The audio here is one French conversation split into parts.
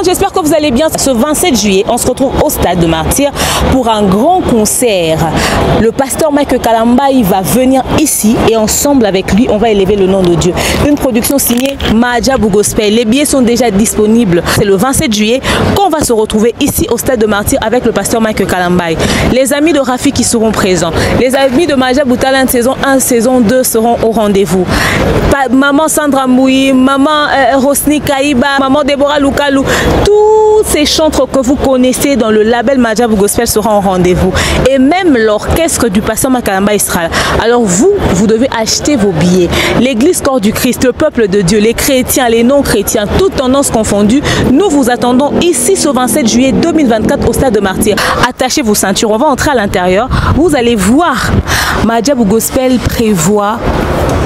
j'espère que vous allez bien. Ce 27 juillet, on se retrouve au Stade de Martyrs pour un grand concert. Le pasteur Mike Kalamba, il va venir ici et ensemble avec lui, on va élever le nom de Dieu. Une production signée Mahadjabou Gospel. Les billets sont déjà disponibles. C'est le 27 juillet qu'on va se retrouver ici au Stade de Martyrs avec le pasteur Mike Kalamba. Les amis de Rafi qui seront présents. Les amis de Mahadjabou Talent saison 1, saison 2 seront au rendez-vous. Maman Sandra Moui, maman Rosni Kaïba, maman Deborah Lukalou, tous ces chantres que vous connaissez dans le label Mahadjabou Gospel seront au rendez-vous. Et même l'orchestre du pasteur Mike Kalamba sera là. Alors vous devez acheter vos billets. L'église Corps du Christ, le peuple de Dieu, les chrétiens, les non-chrétiens, toutes tendances confondues, nous vous attendons ici ce 27 juillet 2024 au Stade de Martyrs. Attachez vos ceintures, on va entrer à l'intérieur. Vous allez voir, Mahadjabou Gospel prévoit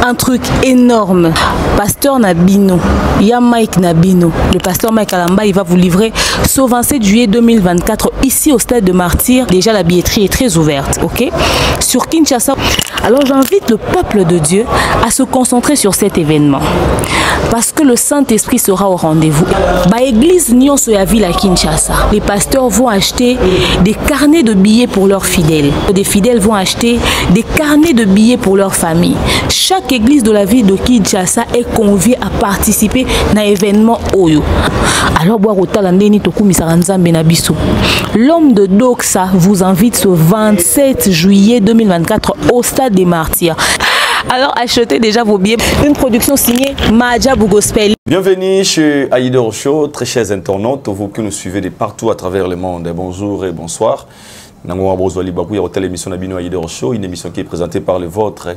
un truc énorme. Pasteur Nabino, il y a Mike Nabino, le pasteur Mike Kalamba, il va vous livrer ce 27 juillet 2024 ici au Stade de Martyrs. Déjà la billetterie est très ouverte, ok? Sur Kinshasa. Alors j'invite le peuple de Dieu à se concentrer sur cet événement parce que le Saint-Esprit sera au rendez-vous. Bah église Nyonso ya ville à Kinshasa, les pasteurs vont acheter des carnets de billets pour leurs fidèles. Des fidèles vont acheter des carnets de billets pour leur famille. Chaque église de la ville de Kinshasa est conviée à participer à l'événement Oyo. Alors l'homme de Doxa vous invite ce 27 juillet 2024 au Stade des Martyrs. Alors achetez déjà vos billets. Une production signée Mahadjabou Gospel. Bienvenue chez Aïdor Show, très chers internautes, vous qui nous suivez de partout à travers le monde. Bonjour et bonsoir. L'émission Nabino Aïdor Show, une émission qui est présentée par le vôtre.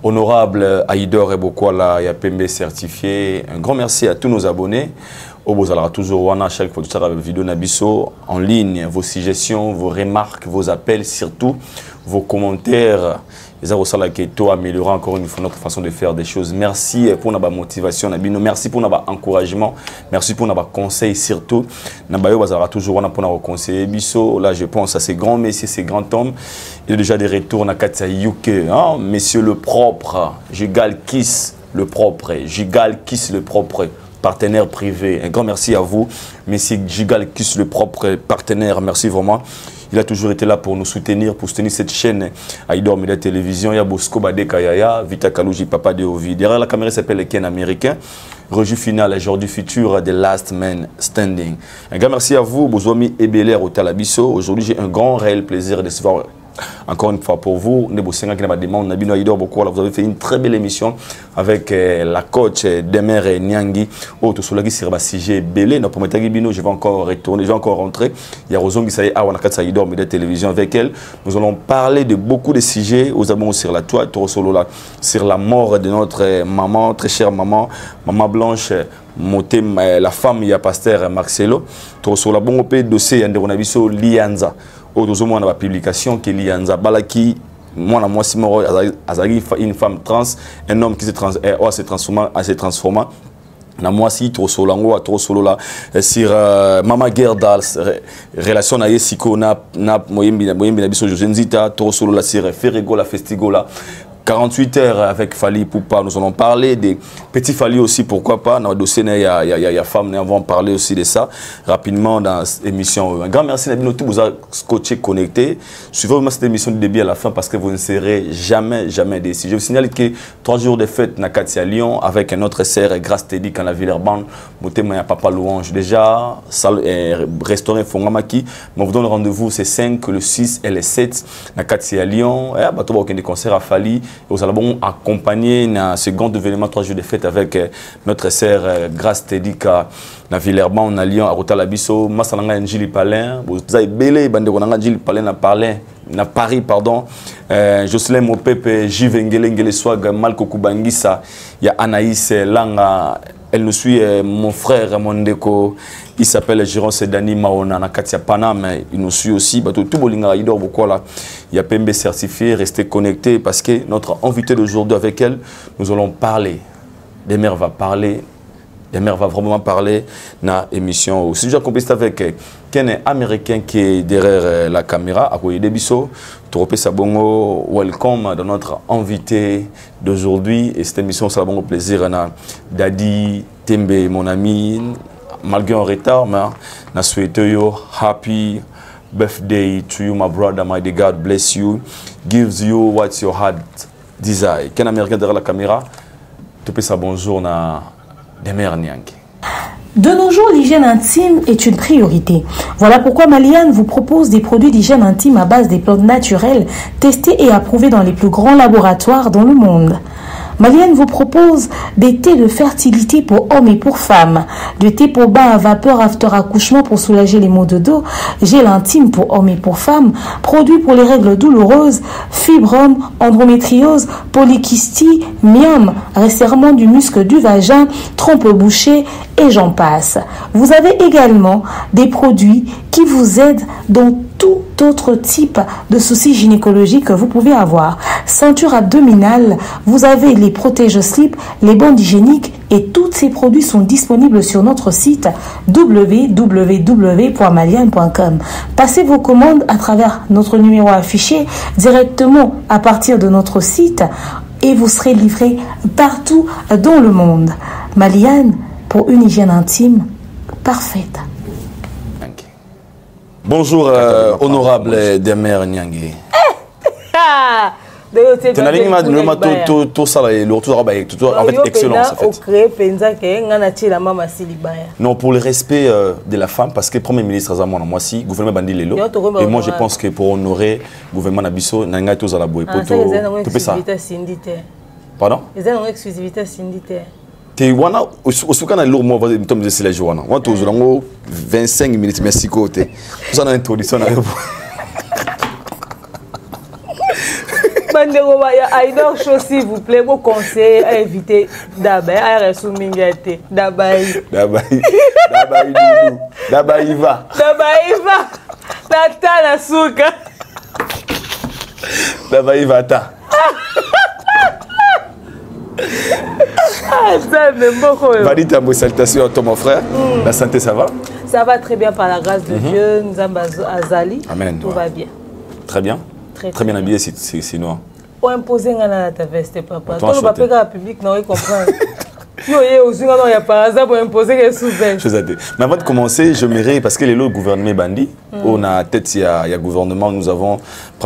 Honorable Aïdor et Bokwala et APMB certifié. Un grand merci à tous nos abonnés. Vous allez toujours voir chaque fois que vidéo Nabiso en ligne, vos suggestions, vos remarques, vos appels, surtout vos commentaires. Les avocats améliorer encore une fois notre façon de faire des choses. Merci pour notre motivation, merci pour notre encouragement, merci pour notre conseil surtout. Nabayo toujours pour notre conseiller Bisso. Là, je pense à ces grands messieurs, ces grands hommes. Il y a déjà des retours dans Katia UK. Hein? Monsieur le propre, Gigal Kiss le propre, Gigal Kiss le propre. Partenaire privé. Un grand merci à vous, monsieur Gigal Kiss, le propre partenaire. Merci vraiment. Il a toujours été là pour nous soutenir, pour soutenir cette chaîne Aïdor Media Télévision. Il y a Bosco Bade Kayaya, Vita Kalouji, Papa de Ovi. Derrière la caméra s'appelle le Ken américain. Reju final, jour du futur, The Last Man Standing. Un grand merci à vous, Bozomi Ebeler au Talabiso. Aujourd'hui, j'ai un grand réel plaisir de se voir. Encore une fois pour vous, vous avez fait une très belle émission avec la coach Demer Nyangi. Je vais encore retourner, je vais encore rentrer. Il y a Roson qui Aïdor Media Télévision avec elle. Nous allons parler de beaucoup de sujets. Nous avons sur la toile, sur la mort de notre maman, très chère maman, maman Blanche. La femme, il y a pasteur Marcelo. Sur la bonne dossier, il y a Lianza. Au la publication qui est Lianza Balaki, moi, une femme trans, un homme qui se transforme. Na moi si trop solo sur Mama Gerdal relation na yesiko na moyembi na biso Josenzita trop solo la sur Ferrego la Festigola 48 heures avec Fali Poupa, nous allons parler des petits Fali aussi, pourquoi pas. Dans le dossier, il y a femmes, nous allons parler aussi de ça rapidement dans l'émission. Un grand merci, Nabino, tout vous a scotché, connecté. Suivez vraiment cette émission du début à la fin parce que vous ne serez jamais déçus. Je vous signale que 3 jours de fête na Katia Lyon avec un autre sœur, Grâce Teddy, dans la Villeurbanne, Moutema Papa Louange. Déjà, restaurant Fongamaki, mais on vous donne rendez-vous, c'est 5, le 6 et le 7 na Katia Lyon. Et bateau aucun des concerts à Fali. Nous allons accompagner un second événement 3 jours de fête avec notre sœur Grâce Tedika na Villeurbanne na Lyon à Rotalabiso Masalanga Njili Palin vous avez belé bande konanga Njili Palin na Paris pardon Jocelyn Mopepe Jivengele Ngele Swag Malko Kubangisa il y a Anaïs Langa elle nous suit mon frère Mondeko il s'appelle Jérôme Sedani Maona na Katia Panam il nous suit aussi tout bolinga Aïdor Bokola il y a PMB certifié restez connectés parce que notre invité d'aujourd'hui avec elle nous allons parler des mères va parler des mères va vraiment parler dans l'émission aussi j'ai compris avec Ken américain qui est derrière la caméra à côté de Bisso Tropé Sabongo welcome dans notre invité d'aujourd'hui et cette émission ça va bon plaisir na Dadi Tembe mon ami malgré un retard, mais je souhaite you happy birthday to you, my brother. May the God bless you, gives you what your heart desire. Quel Américain derrière la caméra, tu peux ça bonjour na Demer Nyangi. De nos jours, l'hygiène intime est une priorité. Voilà pourquoi Maliane vous propose des produits d'hygiène intime à base des plantes naturelles, testés et approuvés dans les plus grands laboratoires dans le monde. Maliane vous propose des thés de fertilité pour hommes et pour femmes, du thé pour bain à vapeur after accouchement pour soulager les maux de dos, gel intime pour hommes et pour femmes, produits pour les règles douloureuses, fibrome, endométriose, polykystie, myome, resserrement du muscle du vagin, trompe bouchée et j'en passe. Vous avez également des produits qui vous aident dans tout autre type de soucis gynécologiques que vous pouvez avoir. Ceinture abdominale, vous avez les protège-slips, les bandes hygiéniques et tous ces produits sont disponibles sur notre site www.maliane.com. Passez vos commandes à travers notre numéro affiché directement à partir de notre site et vous serez livré partout dans le monde. Maliane, pour une hygiène intime parfaite. Bonjour, honorable Demer Nyangi. Non, pour le respect de la femme, parce que le Premier ministre a moi aussi, le gouvernement Bandi Lelo. Et moi, je pense que pour honorer le gouvernement Nabiso, il y a tous à la boue. Pardon? Ils ont une exclusivité syndicale. Tu wana usuka na lourd moi va me tomber sur la journée. On tourne dans 25 minutes merci côté. Vous en introduction na yo. Bandero ya Aïdor Show s'il vous plaît, vos conseils à éviter d'abord à reçu mingate dabai va tata na suka dabai va ta. Valide ta salutation à toi mon frère. La santé ça va? Ça va très bien par la grâce de Dieu. Nous sommes Azali. Amen. Tout va bien. Très bien. Très bien habillé c'est noir. Pour imposer ta veste papa. Toi le papier dans la public non il comprend. Yo aussi non il y a par hasard pour imposer que sous-veste. Mais avant de commencer, je m'irai parce que les lots gouvernement bandi, on a tête il y a gouvernement, nous avons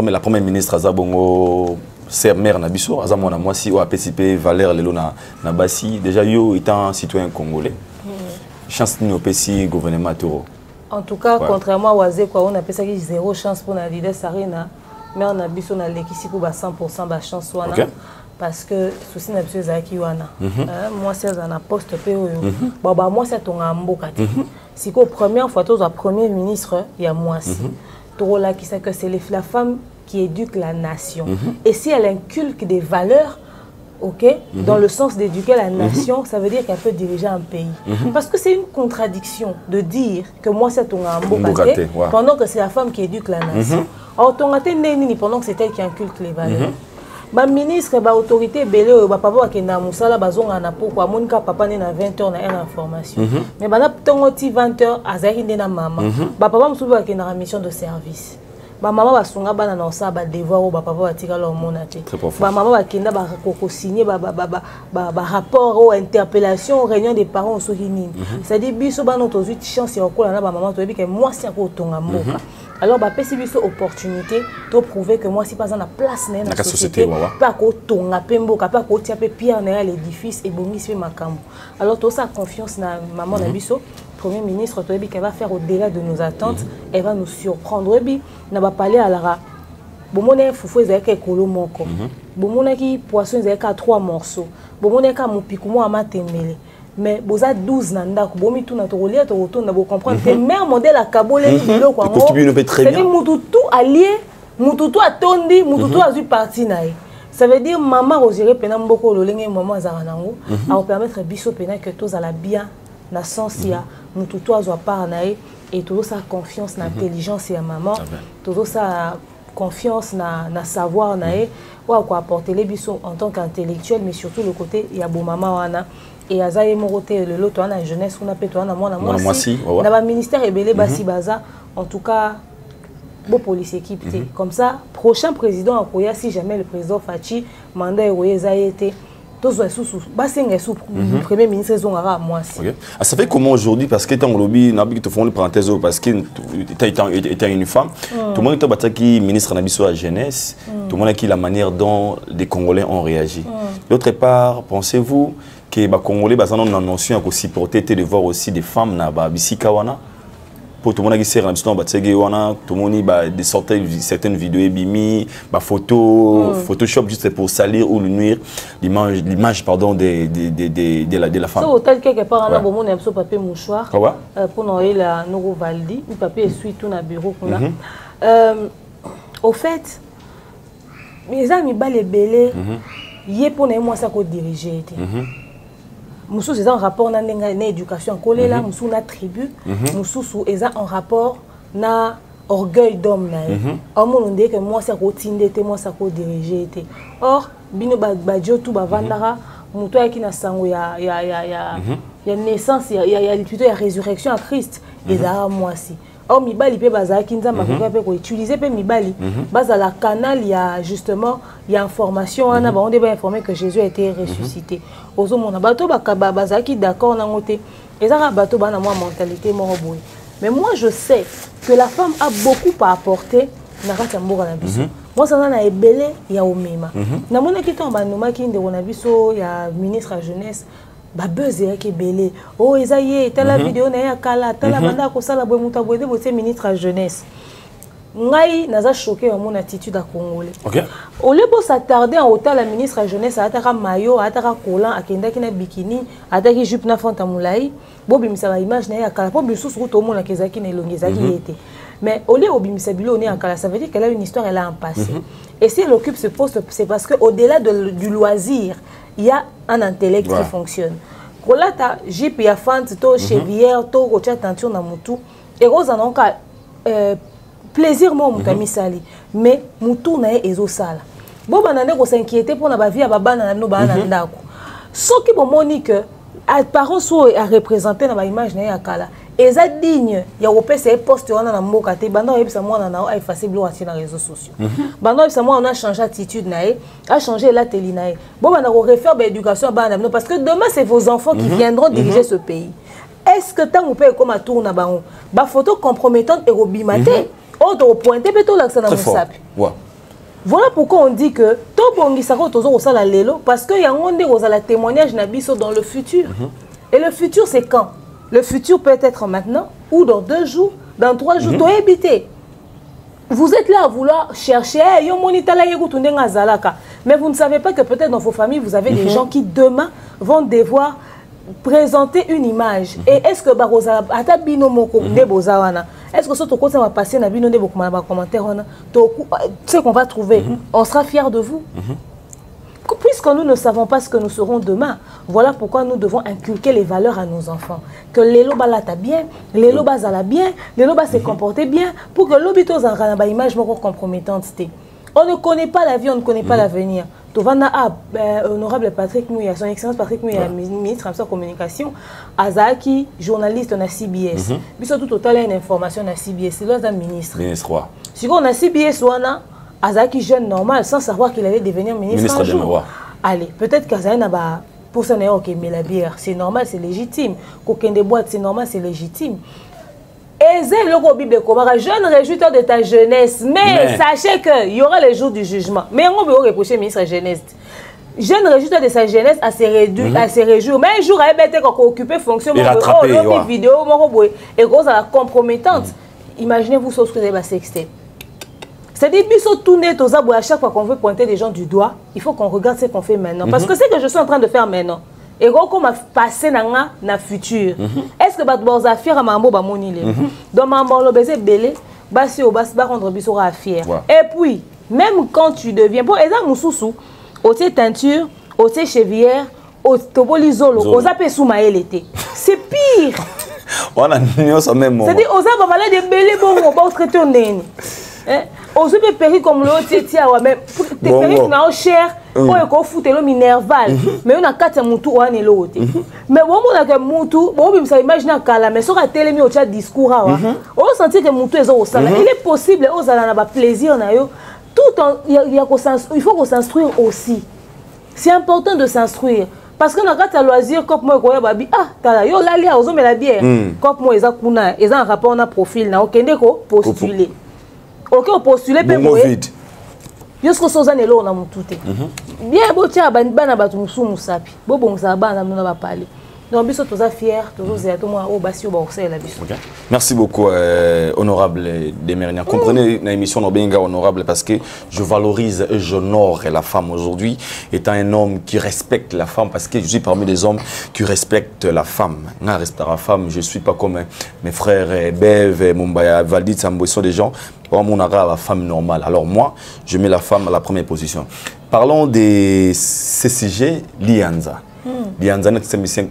la première ministre Azabongo c'est mère Nabiso, Azamona moi si au APCP Valère Lelo na Bassi déjà yo étant citoyen congolais. Chance ni au PC gouvernement Toro. En tout cas, contrairement à Wazé quoi, on appelle ça qui zéro chance pour la leader Sarina, mère Nabiso na l'équipe pour 100% ba chance wana parce que souci Nabiso zaki wana. Moi c'est un poste PO. Bon moi c'est ton amboka. Si ko première fois toi premier ministre, il y a moi si. Toro là qui sait que c'est la femme qui éduque la nation. Et si elle inculque des valeurs, dans le sens d'éduquer la nation, ça veut dire qu'elle peut diriger un pays. Parce que c'est une contradiction de dire que moi c'est ton amboka pendant que c'est la femme qui éduque la nation. Alors ton pendant que c'est elle qui inculque les valeurs. Ma ministre, ma autorité, belé, ma papa qui na musala bazonga na pourquoi mon cas papa né na 20h na une information. Mais bana tongoti 20h azaki na maman. Ba papa musuba qui na mission de service. Ba maman ba sunga bana na sa ba devoir ou ba papa ba tika lo monate. Ba maman ba kenda ba ko signer ba rapport ou interpellation réunion des parents so hini. Ça dit biso ba notre 8 chance ya ko na ba maman to bi que moi si ko tonga mboka. Alors, bah, c'est une opportunité de prouver que moi, si pas dans la place dans la société, pas qu'on tonga pembo, pas qu'on tient pierre dans l'édifice et bongi c'est ma cambo. Alors, tout ça confiance na maman Nabiso, Premier ministre, qu'elle va faire au-delà de nos attentes, elle va nous surprendre. On va parler à la Bomone foufou ezaka ekolo moko. Bomone ki poisson ezaka 3 morceaux. Bomone ka mopiku mo amatemele. Mais vous avez 12 nanda, vous avez tout naturel, vous comprenez. C'est le meilleur modèle à Kabolé. C'est-à-dire que tout allié, tout a tondi, tout a eu parti. Ça veut dire que maman Roger Penam beaucoup le lingue maman Zaranango a permettre biso pena que tous à la bien, na sens ya, tout a part et tout ça confiance, na intelligence ya maman, tout ça confiance na savoir ou à quoi apporter les biso en tant qu'intellectuel, mais surtout le côté ya bon maman wana. Et Azaye Moroté, le lot, on a jeunesse, on a pété, on a moi aussi. On a un ministère et belé basi baza. En tout cas, beau police équipe. Comme ça, prochain président à Koya, si jamais le président Fachi, mandat et été Premier ministre moi. Ça fait comment aujourd'hui, parce que tu as un lobby, tu fais une parenthèse, parce que tu es une femme, tout le monde est ministre de la jeunesse, tout le monde a qui la manière dont les Congolais ont réagi. D'autre part, pensez-vous que les Congolais ont une notion de supporter de voir aussi des femmes dans Kawana? Pour tout le monde qui sert tout le monde a certaines vidéos, des photos, Photoshop juste pour salir ou nuire l'image pardon de la femme. So tel quelque part on a beaucoup de papier mouchoir pour noyer la Norovaldi, le papier essuie tout dans bureau au fait mes amis balé belé yé pour moi ça ko diriger était. Moussou c'est en rapport na éducation collé là moussou na tribu moussou c'est en rapport na orgueil d'homme na on dit que moi ça ko tinde te moi ça ko diriger était or bino badjo tout ba vandara muto yaki na sango ya naissance ya plutôt ya résurrection à Christ ezara moi si or mibali pe bazaki nzamba ko utiliser pe mibali bazala canal ya justement ya information on a on débat informé que Jésus a été ressuscité ozo mona bato bazaki d'accord na ngote ezara bato bana moi mentalité mo boy mais moi je sais que la femme a beaucoup à apporter na kati mboka na biso moi ça na ebele ya omema na mona ki tomba noma ki ndeko na biso ya ministre à jeunesse ba buzz yaki belé oh ezaye tala vidéo na ya kala tala banda ko sala boy muta boy de boté ministre à jeunesse ngai naza choqué à mon attitude à congolais au lieu de s'attarder en hôtel la ministre à jeunesse ataka maillot ataka collant akenda ki na bikini ataki jupe na fanta moulai bobi misala image na ya kala po bisu sur tout monde kezaki na elongezaki été mais au lieu obimisa bilo on est en kala ça veut dire qu'elle a une histoire elle a un passé et si elle occupe ce poste c'est parce que au-delà du loisir il y a un intellect qui fonctionne. Kolata jipe ya fante to chevière to kocha tenture na mutu et rose en ka plaisir mo mutami sali mais mutu na ezo sala. Bo banane ko s'inquiéter pour na ba vie ya babana na no bana ndako. Soki bo moni que parents so a représenter na ba image na ya kala. Eza digne ya opesa poste wana na mboka te banda yebisa mwana na effacer blo ati na réseaux sociaux banda yebisa mwana on a changé attitude na a changé la télé na bon banda ko refaire ba éducation bana parce que demain c'est vos enfants qui viendront diriger ce pays. Est-ce que tant on peut comme à tour na bango ba photo compromettante et robimate autre pointer peut to l'accent na musapi voilà pourquoi on dit que to bongisa ko tozo ko sala lelo parce que yango nde ko sala témoignage na biso dans le futur et le futur c'est quand. Le futur peut être maintenant ou dans 2 jours, dans 3 jours, doit habiter. Vous êtes là à vouloir chercher, mais vous ne savez pas que peut-être dans vos familles, vous avez des gens qui demain vont devoir présenter une image. Et est-ce que est-ce que ce va passer dans les commentaires, ce qu'on va trouver, on sera fiers de vous. Puisque nous ne savons pas ce que nous serons demain, voilà pourquoi nous devons inculquer les valeurs à nos enfants. Que les lobas lata bien, les lobas ala bien, les lobas se comporter bien, pour que l'obito zangana ba image moko compromettante. On ne connaît pas la vie, on ne connaît pas l'avenir. Tovana honorable Patrick Mouya, son excellence Patrick Mouya, ministre de la communication, Azaki, journaliste na CBS. Biso tout total une information na CBS, c'est l'autre ministre. Ministre. Si on a CBS wana Azaki jeune normal sans savoir qu'il allait devenir ministre un jour. Allez, peut-être qu'Azaki n'a pas pour ça n'est ok mais la bière c'est normal, c'est légitime. Coquin des boîtes c'est normal, c'est légitime. Et c'est le Bible comme jeune réjouis-toi de ta jeunesse, mais sachez que il y aura le jour du jugement. Mais on peut reprocher ministre de la jeunesse. Jeune réjouis-toi de sa jeunesse à se réjouir. Mais un jour elle était occupé fonction vidéo et cause à la compromettante. Imaginez-vous ce que vous avez sexté. C'est-à-dire que à chaque fois qu'on veut pointer des gens du doigt, il faut qu'on regarde ce qu'on fait maintenant. Parce que c'est ce que je suis en train de faire maintenant. Et comme on passé dans le futur. Est-ce que vous avez fait un mambo bamonile? Donc mambo le baiser belé, basi au bas rendre bisora fier. Et puis même quand tu deviens bon, exemple mususu, au teinture, au chevière, au tobolizolo, au zapé sous maëlété. C'est pire. On a ça même. C'est-à-dire aux a pas de belé bon, on va traiter on est. On se fait périr comme l'autre, mais périr na cher, on est foutu le minerval, mais on a 4 moutou ou un l'autre. Mais bon, on a que moutou, bon, vous imaginez un cas mais sur la télé, on a discours, on sentit que moutou est au salon. Il est possible, on a plaisir, tout il faut qu'on s'instruire aussi. C'est important de s'instruire. Parce que quand tu as loisir, comme moi, t'as yo là, aux hommes et la bière. Comme moi, ils ont un rapport, on a profil, na ok, postuler. Ok, postuler, mais moi, jusqu'au sozan et l'eau, on a mon tout. Bien, bon, tiens, ban batu musu musapi. Bon, ça va, on va parler. Donc, nous sommes fiers, merci beaucoup, honorable Demernia. Comprenez l'émission Nobenga honorable parce que je valorise et j'honore la femme aujourd'hui, étant un homme qui respecte la femme parce que je suis parmi les hommes qui respectent la femme. Je respecte la femme, je ne suis pas comme mes frères Bev, Mumbaya, Valdit, Sambo, sont des gens. Mon la femme normale. Alors moi, je mets la femme à la première position. Parlons de ces sujets, Lianza. Lianza,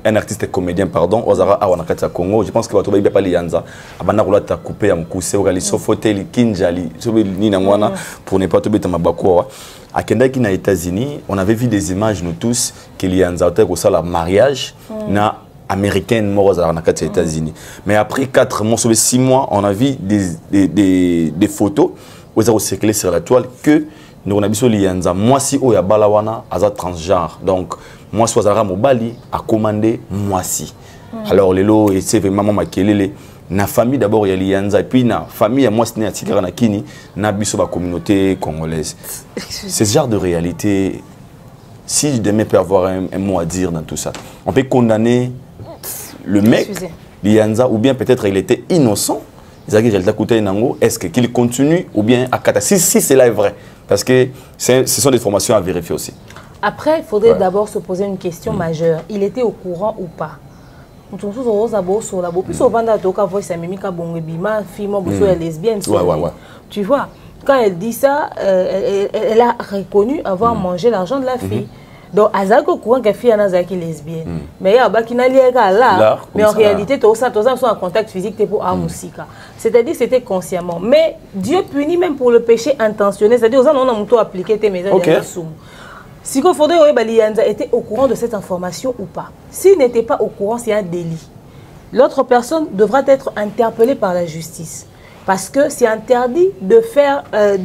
un artiste comédien, pardon, Ozara Awanakata Congo. Je pense que votre baby pas Lianza. Abana roula ta coupé à m'cousser, ogali sofotel, kinjali, ni nangwana pour ne pas tomber dans ma bakwa. À Kendaki na États-Unis, on avait vu des images nous tous que Lianza était au la mariage na américaine mort aux États-Unis. Mais après 4 mois, 6 mois, on a vu des photos où ont circulé sur la toile que nous avons vu Lianza. Moi, si Oya Balawana, a transgenre. Donc, moi, si Ozara Mobali a commandé moi si. Alors, les lots, c'est vraiment makelele. Na famille d'abord, il y a Lianza. Et puis, na famille, moi, c'est Tikara Nakini, na biso la communauté congolaise. C'est ce genre de réalité. Si je demain peut avoir un mot à dire dans tout ça, on peut condamner le mec, Lianza, ou bien peut-être il était innocent. Est-ce qu'il continue ou bien à Kata? Si cela est vrai, parce que ce sont des formations à vérifier aussi. Après, il faudrait d'abord se poser une question majeure. Il était au courant ou pas? Tu vois, quand elle dit ça, elle a reconnu avoir mangé l'argent de la fille. Donc, elle a au courant que la fille est lesbienne. Mais il y a là, mais en réalité, tout ça sont en contact physique pour Amusika. C'est-à-dire que c'était consciemment. Mais Dieu punit même pour le péché intentionnel. C'est-à-dire que on a appliqué tes méthodes. Si il faudrait que Lianza était au courant de cette information ou pas. S'il n'était pas au courant, c'est un délit. L'autre personne devra être interpellée par la justice. Parce que c'est interdit de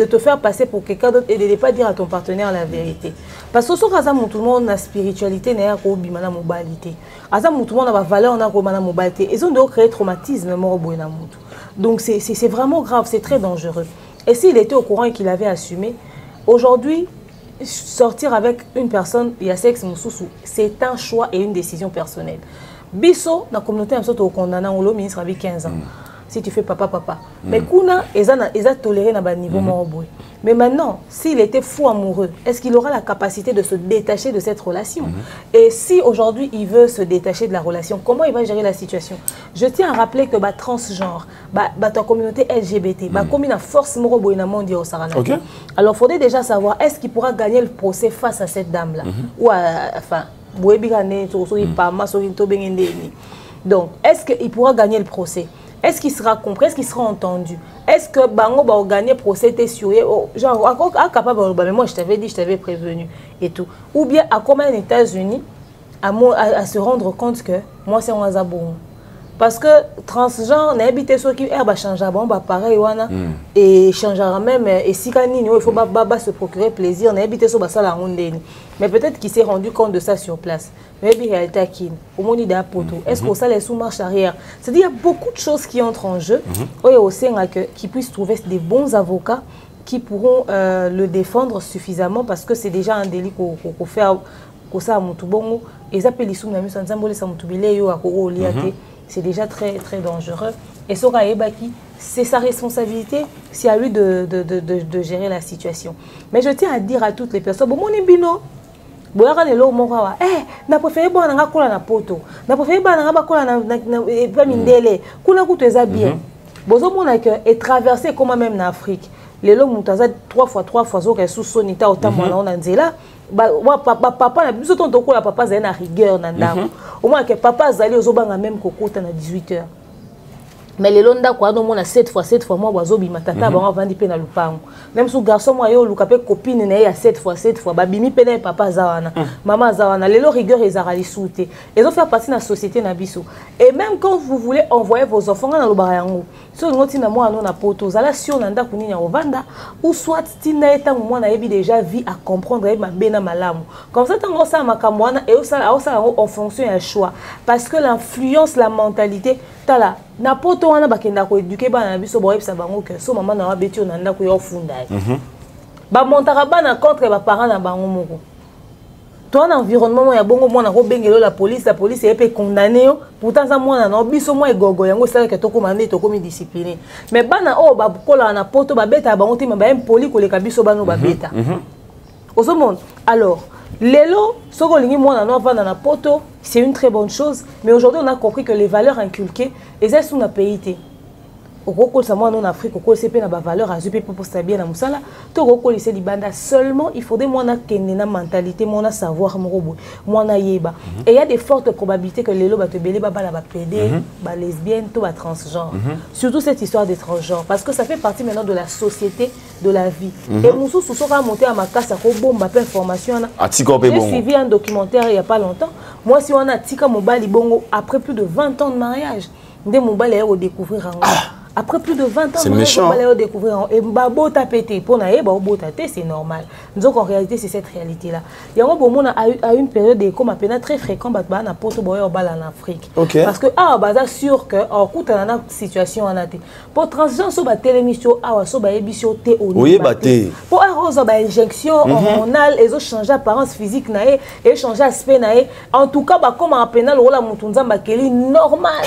te faire passer pour quelqu'un d'autre et de ne pas dire à ton partenaire la vérité. Parce que tout le monde a la spiritualité, n'a pas la mobilité. Tout le monde a la valeur, n'a pas la mobilité. Ils ont créé traumatisme. Donc c'est vraiment grave, c'est très dangereux. Et s'il était au courant et qu'il avait assumé, aujourd'hui, sortir avec une personne, il y a sexe, c'est un choix et une décision personnelle. Bisso, dans la communauté, on condamné au ministre avec 15 ans. Si tu fais papa. Mais Kuna, ils ont toléré à niveau moroboué. Mais maintenant, s'il était fou amoureux, est-ce qu'il aura la capacité de se détacher de cette relation? Et si aujourd'hui il veut se détacher de la relation, comment il va gérer la situation? Je tiens à rappeler que transgenre, ta communauté LGBT, comme une force moroboué na monde au Sarana. Alors il faudrait déjà savoir, est-ce qu'il pourra gagner le procès face à cette dame-là? Ou enfin, donc, est-ce qu'il pourra gagner le procès? Est-ce qu'il sera compris? Est-ce qu'il sera entendu? Est-ce que Bango va gagner procès sur genre capable, mais moi je t'avais dit, je t'avais prévenu et tout. Ou bien à combien aux États-Unis à se rendre compte que moi c'est un azabon. Parce que transgenre n'a habité ceux qui va changer bon pareil et changera même et si il faut se procurer plaisir n'a habité sur ça la mais peut-être qu'il s'est rendu compte de ça sur place. Mais il réalité au monde d'un poteau. Est-ce que ça les sous marche arrière? C'est-à-dire il y a beaucoup de choses qui entrent en jeu. Et aussi qui puissent trouver des bons avocats qui pourront le défendre suffisamment parce que c'est déjà un délit qu'on fait ça à Moutubongo et ça peut les sous na miso nzambole sa mutubile yo akoko liate. C'est déjà très très dangereux. Et Sora Ebaki, c'est sa responsabilité, c'est à lui de gérer la situation. Mais je tiens à dire à toutes les personnes, bon, mon bino, na préféré bon na kola na poto, na préféré ba na ba kola na pas mindele, kuna kutu eza bien. Bozo mona que et traverser comme même en Afrique. Les lots mutaza 3 fois zo ka sous sonita otamona na nzela. Papa na biso ton tokola papa za na rigueur na ndako. Au moins que papa azali ozobanga même kokota na 18h. mais les londa quoi non mona 7 fois moi bazo bima tata ba vandi pe na lupango même sous garçon moi yo luka pe copine na ya 7 fois ba bimi pe na papa zawana maman zawana lelo rigueur ezarali souté ils ont fait partie de la société na biso et même quand vous voulez envoyer vos enfants na lobara yango so ngoti na moi non na poto zala si on anda kunini ya ovanda ou soit tina eta moi na yebi déjà vie à comprendre et ma bena malamu comme ça tango ça makamwana et ça en fonction ya choix parce que l'influence la mentalité tala na poto wana bakenda ko éduquer bana biso bo yebisa bango que so maman na wa beti on anda ko yo funda ba montaka bana contre ba parents na bango moko toi un environnement ya bongo mwana ko bengelo la police est pe condamné pourtant ça mwana na biso mo egogo yango ça que to commander to komi discipliné mais bana o ba kola na poto ba beta bango te ba impoli ko le kabiso bano ba beta au monde alors Lelo, c'est une très bonne chose, mais aujourd'hui on a compris que les valeurs inculquées, elles sont pays. Au Roko, ça moi en Afrique, au Roko, c'est pas valeur à zuper pour bien na musala. Tout Roko, c'est libanda seulement. Il faudrait moi na kenena mentalité, moi na savoir mon robot, moi na yeba. Et il y a des fortes probabilités que Lelo va te belé, baba la va pédé, ba lesbienne, tout va transgenre. Surtout cette histoire des transgenres, parce que ça fait partie maintenant de la société, de la vie. Et Moussou Soussora monté à ma casse à Robo, m'a fait information. J'ai suivi un documentaire il y a pas longtemps. Moi, si on a tika mobali bongo après plus de 20 ans de mariage, des mobali à découvrir en après plus de 20 ans, c'est méchant. On va découvrir et babo tapété pour naïe babo tapé c'est normal. Donc en réalité c'est cette réalité là. Il y a un bon moment à une période de comme appelle très fréquent bah na poto boyo bal en Afrique. Parce que baza sûr que en coup dans la situation en até. Pour transition so ba télémission so ba émission té au niveau. Oui baté. Pour arrose ba injection hormonale et changer apparence physique naïe et changer aspect naïe. En tout cas bah comme appelle le rôle mutunza ba keli normal.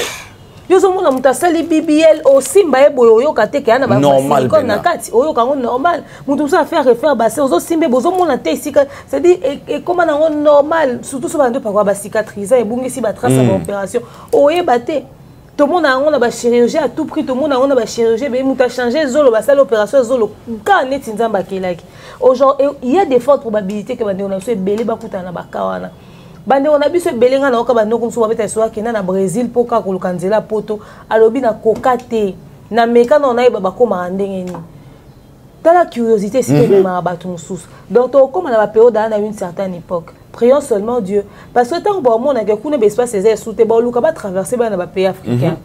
Yo zo mona muta sali BBL au simba e boyo yo kateke ana ba normal na kati oyo kango normal mutu ça faire refaire ba zo simbe bozo mona te sika c'est dit et comment na normal surtout so ba ndo pa ba cicatriser et bungi si ba trace ba opération oye baté tout le monde a on a ba chirurgie à tout prix tout le monde a on a ba chirurgie mais muta changer zolo ba sali opération zolo ka net nzamba kelaki aujourd'hui il y a des fortes probabilités que ba on a so belé ba kutana ba kawana bande on a biso belenga na oka bando comme so babeta so akena na Brésil poka ko lukanzela poto alobi na kokate na meka na ona ba koma ndenge ni la curiosité c'est que ma batu mususu donc comme na ba période à une certaine époque prions seulement Dieu parce que tant bon on a que kuna ba espace ces sous-te ba luka ba traverser ba na ba pays africain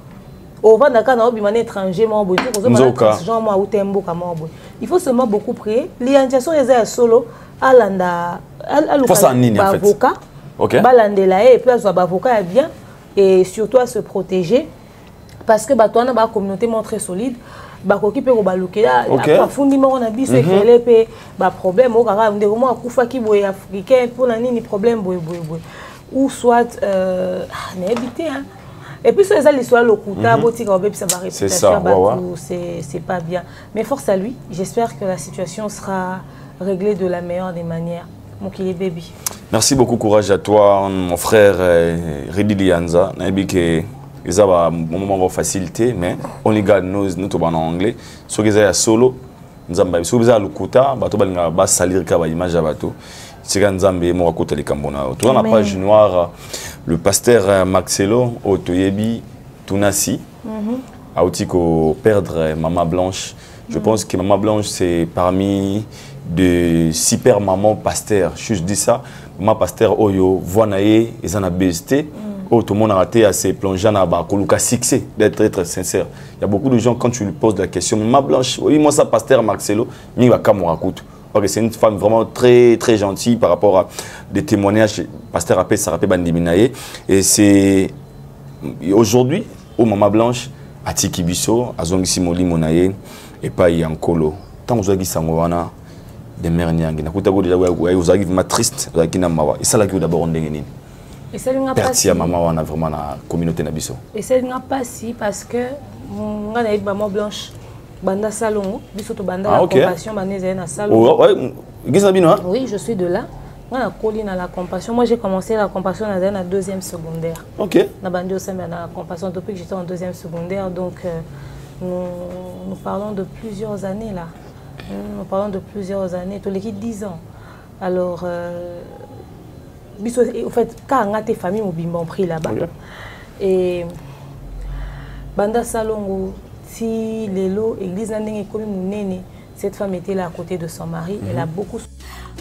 au vanda kana obimane étranger mo boy ko zo ba Jean mo utembo kama boy il faut seulement beaucoup prier l'intention est solo alanda aluka avocat. Balandela et puis avoir avocat bien et surtout à se protéger parce que batona ba communauté très solide ba koki pe ko balukela profondément on a biso ekele pe ba problème o kaka ndeko mo akufa ki boye africain pour la nini problème boye ou soit n'habiter hein et puis ça l'histoire lokuta botika obe ça va réputation c'est pas bien mais force à lui j'espère que la situation sera réglée de la meilleure des manières. Mon qu'il est baby. Merci beaucoup, courage à toi, mon frère Redi Lianza. Ça va un moment va faciliter, mais on les garde nous en anglais. Ce qui est solo, nous avons ce qui est lukuta, bato balinga bas salir ka ba image bato. C'est quand Nzambe mo rakota les kambona. Tout dans la page noire, le pasteur Maxelo Otoyebi Tunasi a aussi perdre Maman Blanche. Je pense que Maman Blanche c'est parmi de super maman pasteur. Je dis ça, maman pasteur oyo vonaye et ça n'a besté. Tout le monde a raté à se plonger dans le succès, d'être très sincère. Il y a beaucoup de gens quand tu lui poses la question, maman Blanche, oui moi ça pasteur Marcelo, mi va kamorakut. C'est une femme vraiment très très gentille par rapport à des témoignages. Pasteur Apé Sarapé Bandiminaye et c'est aujourd'hui au maman Blanche à Tikibiso, à Zongisimoli Monaye et pas Yankolo. Tant que vous Sangoana des mères nyangi na kuta déjà vous arrive ma triste za kina mawa et ça là que d'abord on ndengeni et ça n'a pas si maman on a vraiment la communauté na biso et ça n'a pas si parce que nga na maman Blanche banda salon biso to banda la compassion baneza na salon ouais gisa bino oui je suis de là moi na colline à la compassion moi j'ai commencé la compassion dans la deuxième secondaire OK na bandi au sein de la compassion depuis que j'étais en deuxième secondaire donc nous parlons de plusieurs années là. Nous parlons de plusieurs années, tous les 10 ans. Alors, en fait, quand on a tes familles, on a pris là-bas. Et Banda Salongo, si Lelo, église Nandenge Komi Mounene, cette femme était là à côté de son mari, elle a beaucoup...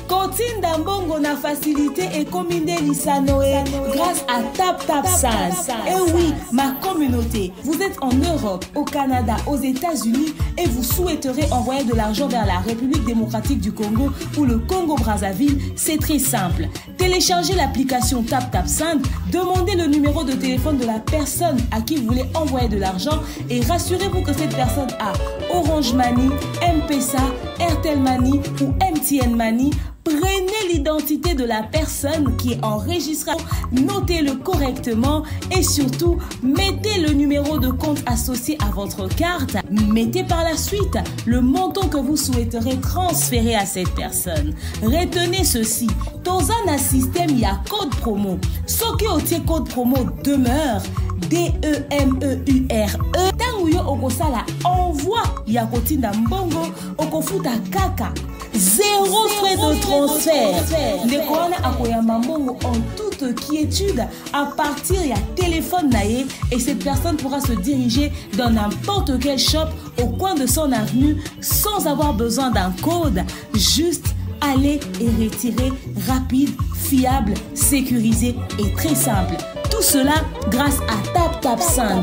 Continue d'ambongo na facilité et commune Lissanoé grâce à TapTapSend. Et oui, ma communauté, vous êtes en Europe, au Canada, aux États-Unis et vous souhaiterez envoyer de l'argent vers la République démocratique du Congo ou le Congo-Brazzaville, c'est très simple. Téléchargez l'application TapTapSend, demandez le numéro de téléphone de la personne à qui vous voulez envoyer de l'argent et rassurez-vous que cette personne a Orange Money, M-Pesa, Airtel Money ou MTN Money. Prenez l'identité de la personne qui est enregistrée, notez-le correctement et surtout, mettez le numéro de compte associé à votre carte. Mettez par la suite le montant que vous souhaiterez transférer à cette personne. Retenez ceci, dans un système, il y a code promo. Ce qui est code promo demeure, DEMEURE. Tanguyo okosala envoi ya kotinda mbongo okofuta kaka. Zéro frais de transfert. Les Corona akoyama mbongo en toute quiétude à partir ya téléphone naé et cette personne pourra se diriger dans n'importe quel shop au coin de son avenue sans avoir besoin d'un code. Juste aller et retirer rapide, fiable, sécurisé et très simple. Tout cela grâce à TapTapSend.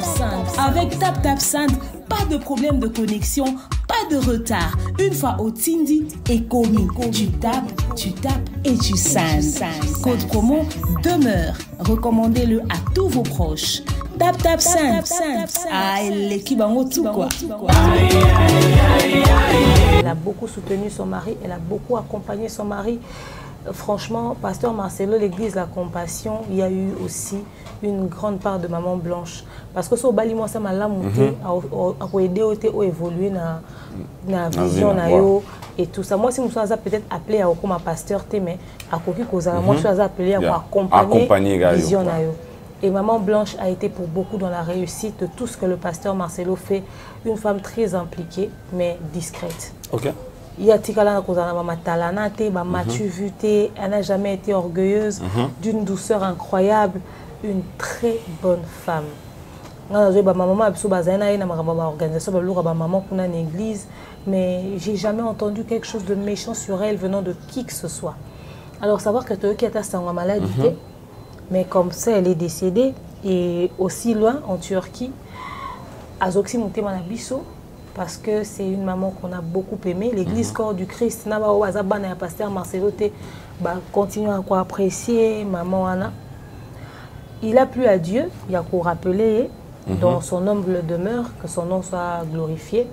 Avec TapTapSend, pas de problème de connexion, pas de retard. Une fois au Tindi et commis, tu tapes et tu sends. Code promo demeure. Recommandez-le à tous vos proches. TapTapSend. Ah, l'équipe en haut tout quoi. Elle a beaucoup soutenu son mari, elle a beaucoup accompagné son mari. Franchement, Pasteur Marcelo, l'église La Compassion, il y a eu aussi une grande part de maman blanche. Parce que ce bali moi ça m'a la monté à aider à évoluer na vision na yo et tout ça. Moi si je suis peut-être appelé à comme pasteur mais à koki kozala moi je suis appelé à accompagner vision na yo. Et maman blanche a été pour beaucoup dans la réussite de tout ce que le pasteur Marcelo fait, une femme très impliquée mais discrète. OK. Il y a Tikala Kozana Mama Talanate, Maturité, elle n'a jamais été orgueilleuse, d'une douceur incroyable, une très bonne femme. Maman a une église, mais j'ai jamais entendu quelque chose de méchant sur elle venant de qui que ce soit. Alors savoir que tu as sa maladie, mais comme ça elle est décédée, et aussi loin en Turquie, à Zoxi Manabiso, parce que c'est une maman qu'on a beaucoup aimée. L'église Corps du Christ, pasteur Marcelo continue à apprécier maman Anna. Il a plu à Dieu, il a qu'à rappeler dans son humble demeure que son nom soit glorifié.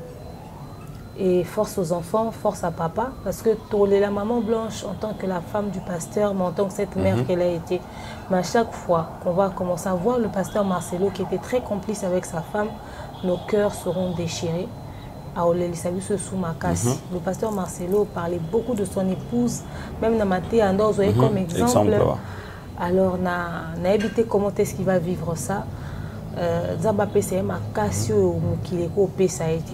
Et force aux enfants, force à papa, parce que tu es la maman blanche en tant que la femme du pasteur, mais en tant que cette mère qu'elle a été. Mais à chaque fois qu'on va commencer à voir le pasteur Marcelo qui était très complice avec sa femme, nos cœurs seront déchirés. Le pasteur Marcelo parlait beaucoup de son épouse, même dans Maté Andor, comme exemple. Alors, on a évité comment est-ce qu'il va vivre ça. Zamba PCM a cassé au Mukileko PSAET.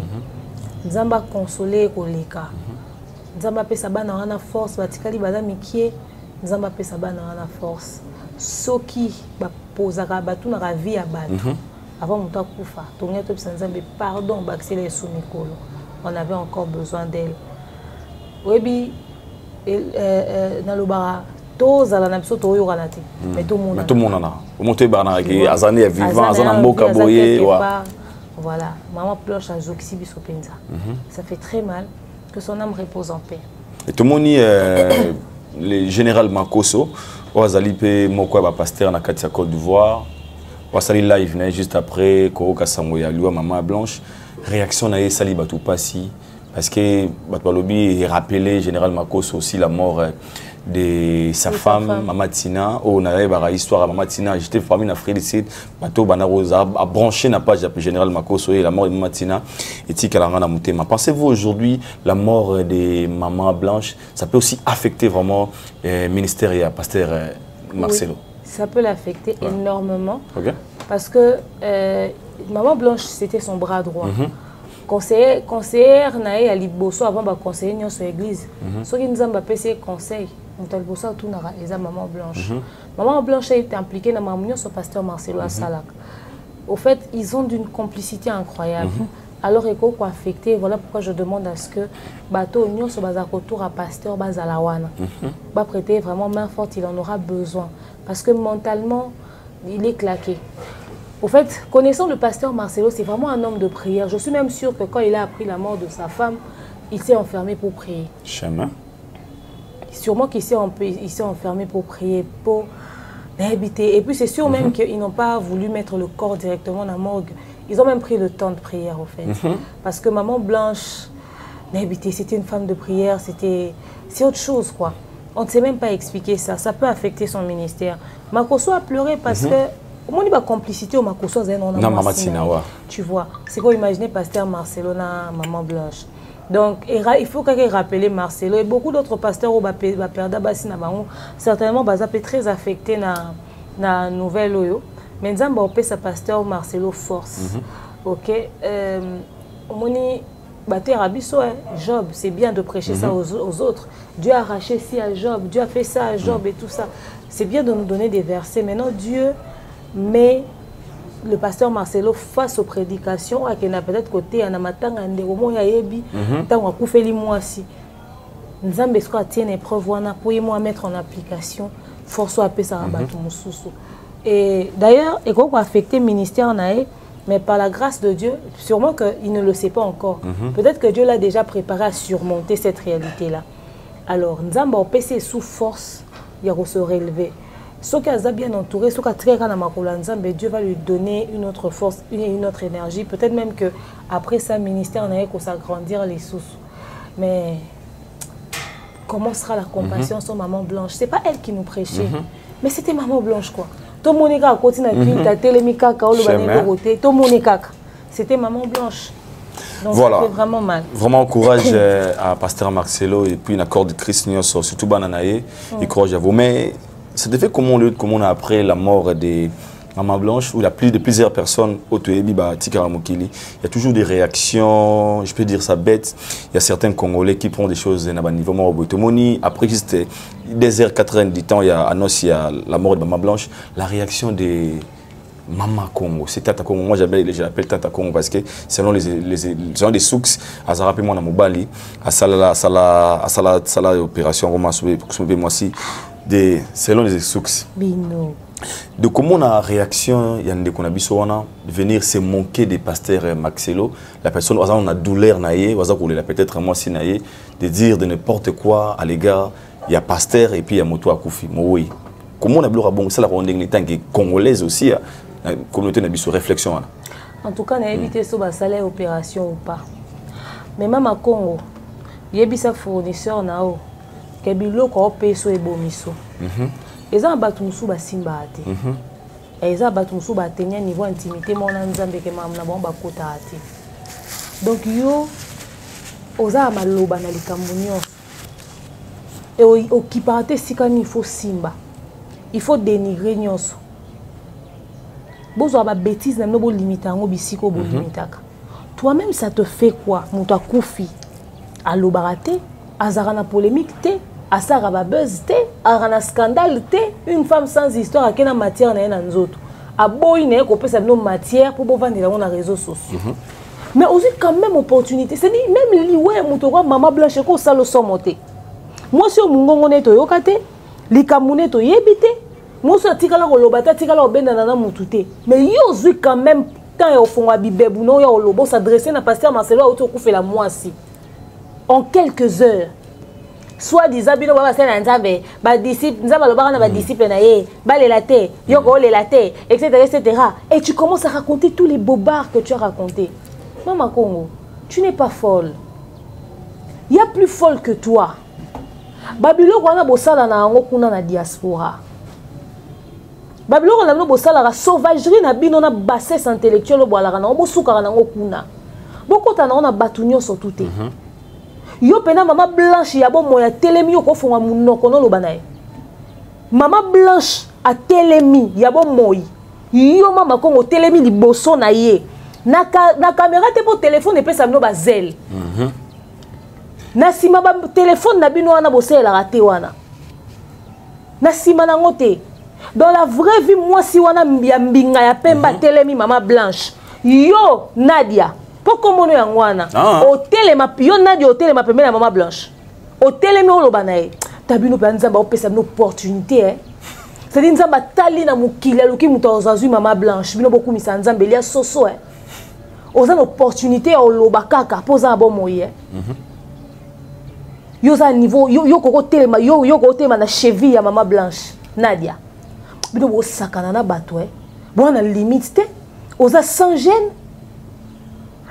Zamba consolé Koleka. Zamba PSABA n'a force, Batikali Badamikie, Zamba PSABA n'a force. Soki, Posara, Batu n'a vie à Batu. Avant mon temps Koufa, pardon, on avait encore besoin d'elle. Oui, dans le bar, tous à la nation, mais tout le monde en a. Voilà, maman pleure à Zoxi Bisopenza. Ça fait très mal que son âme repose en paix. Et tout le monde, le général Makoso, Oazalipe Mokwa, pasteur na Katia Côte d'Ivoire. Wasali live juste après Koroka Samoya Lua Maman Blanche réaction na Sali Batou Passi parce que Batwalobi rappelé général Makos aussi la mort de sa femme Maman Tina on a histoire à Maman Tina j'étais famille en Frédicide Bato Banarosa a branché na page de général Makos et la mort de Maman Tina et Tikalanga na Mutema. Pensez-vous aujourd'hui la mort de Maman Blanche ça peut aussi affecter vraiment le ministère et pasteur Marcelo? Ça peut l'affecter énormément parce que Maman Blanche, c'était son bras droit. Conseillère Naé à Liboso avant de conseiller dans l'église. Ce qui nous a fait conseil, on a Liboso tout n'a Maman Blanche. Maman Blanche a été impliquée dans Maman son pasteur Marcelo à Salak. au fait, ils ont d'une complicité incroyable. Alors, il faut affecter. Voilà pourquoi je demande à ce que bateau union se base autour à pasteur Bazalawana. Va prêter vraiment main forte, il en aura besoin. Parce que mentalement, il est claqué. Au fait, connaissant le pasteur Marcelo, c'est vraiment un homme de prière. Je suis même sûre que quand il a appris la mort de sa femme, il s'est enfermé pour prier. Chemin. Sûrement qu'il s'est enfermé pour prier, pour habiter. Et puis c'est sûr même qu'ils n'ont pas voulu mettre le corps directement dans la morgue. Ils ont même pris le temps de prière, au fait. Parce que maman Blanche, c'était une femme de prière, c'est autre chose, quoi. On ne sait même pas expliquer ça. Ça peut affecter son ministère. Makoso a pleuré parce que, comment on dit, complicité au Makoso, tu vois. C'est quoi imaginer pasteur Marcelo, maman Blanche. Donc, il faut qu'il rappelle Marcelo et beaucoup d'autres pasteurs au Baperda Bassi, certainement, sont très affectés dans la nouvelle oyo. Mais nous avons sa pasteur Marcelo force. Ok. Job, c'est bien de prêcher ça aux autres. Dieu a arraché ci à Job, Dieu a fait ça à Job et tout ça. C'est bien de nous donner des versets. Maintenant, Dieu met le pasteur Marcelo face aux prédications, qui n'a peut-être côté à Namatanga, Nderomo Yayebi, tant qu'on fait les mois si. Nous avons besoin de une épreuve pour y mettre en application. Force à ça et d'ailleurs, il faut affecter le ministère mais par la grâce de Dieu, sûrement qu'il ne le sait pas encore. Peut-être que Dieu l'a déjà préparé à surmonter cette réalité-là. Alors, nous avons PC sous force, il va se relever. Ceux qui sont bien entourés, ceux qui sont très grands dans ma Dieu va lui donner une autre force, une autre énergie. Peut-être même qu'après ça, le ministère n'a pas s'agrandir les sous. Mais comment sera la compassion sur Maman Blanche? Ce n'est pas elle qui nous prêchait, mais c'était Maman Blanche, quoi. Tout le monde est à côté de la c'était Maman Blanche. Donc voilà. c'était vraiment mal. Vraiment courage à pasteur Marcelo et puis un accord de Christ, surtout Bananaye. Et courage à vous. Mais ça fait comment on a après la mort de Maman Blanche, où il y a plusieurs personnes, il y a toujours des réactions, je peux dire ça bête. Il y a certains Congolais qui prennent des choses à un niveau mort. Après, juste des heures, 4 heures du temps, il y a annonce, il y a la mort de Maman Blanche. La réaction de Maman Congo, c'est Tata Congo. Moi, j'appelle Tata Congo parce que selon les souks, à Zarapi, moi, à Mobali, à Sala opération, selon les souks. Bino. De comment on a réaction, il y a des de venir se manquer des pasteurs Marcelo, la personne, on a douleur naïe, peut-être moi si naïe, de dire de n'importe quoi à l'égard, il y a pasteur et puis il y a moto à Koufi. Oui. Comment on a bloqué bon, c'est la ronde tant que congolaise aussi, la communauté n'a pas réflexion. En tout cas, on a évité ce salaire opération ou pas. Mais même à Congo, il y a des fournisseurs qui ont payé sur les bomiso. Ils ont battu musu basimba ate. Ils ont battu musu batenya niveau intimité mon nzambe ke mamna bomba kota ate. Donc yo oza maloba na likambo nyonso. Et au kipate sikani il faut simba. Il faut dénigrer nyonso. Bozo ba bêtise na no bo limita ngo bisiko bo limitaka. Toi-même ça te fait quoi? Muto akufi alobarate, azarana polémique te. À ça, il y a buzz, un scandale, une femme sans histoire, qui a une matière dans les autres. À boy, il y a une matière pour vendre dans les réseaux sociaux. Mais aussi, quand même, opportunité. C'est même lié, maman blanche, ko ça le somoté. Moi, si on est au Yokate, les Camerounais to yébité. Moi, si on a un lobata, on a un benana moutouté. Mais yo, quand même, quand on fait un bibé, on a un lobo s'adresser à pasteur Marcelo, autour de la moitié. En quelques heures. Soit disant bino baba sena nzambe ba disciple nzamba lobaka na ba disciple na ye ba lelate yoko lelate etc. Et tu commences à raconter tous les bobards que tu as racontés. Maman Congo, tu n'es pas folle. Il y a plus folle que toi. Babylone wana bosala na ngo kuna na diaspora. Babylone wana bosala la sauvagerie na bino na bassesse intellectuelle boalaka na bosuka na ngo kuna. Bokota na batu nyonso tuté. Yo pena maman blanche ya bon moya telemi yo ko fonga munoko no loba nae. Maman blanche a telemi ya bon moyi. Yo mama Congo telemi liboso na ye. Na caméra te pour téléphone epesa bino ba zel. Na sima ba téléphone na bino wana bosela raté wana. Na sima na ngote. Dans la vraie vie, moi, si on a mbinga ya pemba telemi maman blanche, yo Nadia, pourquoi on est en wana? Au téléma, yo Nadia au téléma pembe la maman blanche. Au téléma au lobanae. T'as vu nous penser bah on une opportunité hein. C'est-à-dire nzamba tali na mukila luki mutaozazu maman blanche. Bino beaucoup misanzambe lia soso hein. Oza une opportunité au lobakaka posa bon moyen. Yo za niveau yo koko téléma yo koko téléma na cheville ya maman blanche Nadia. Bino bo sakana na bato eh. Bon na limite te. Oza sans gêne.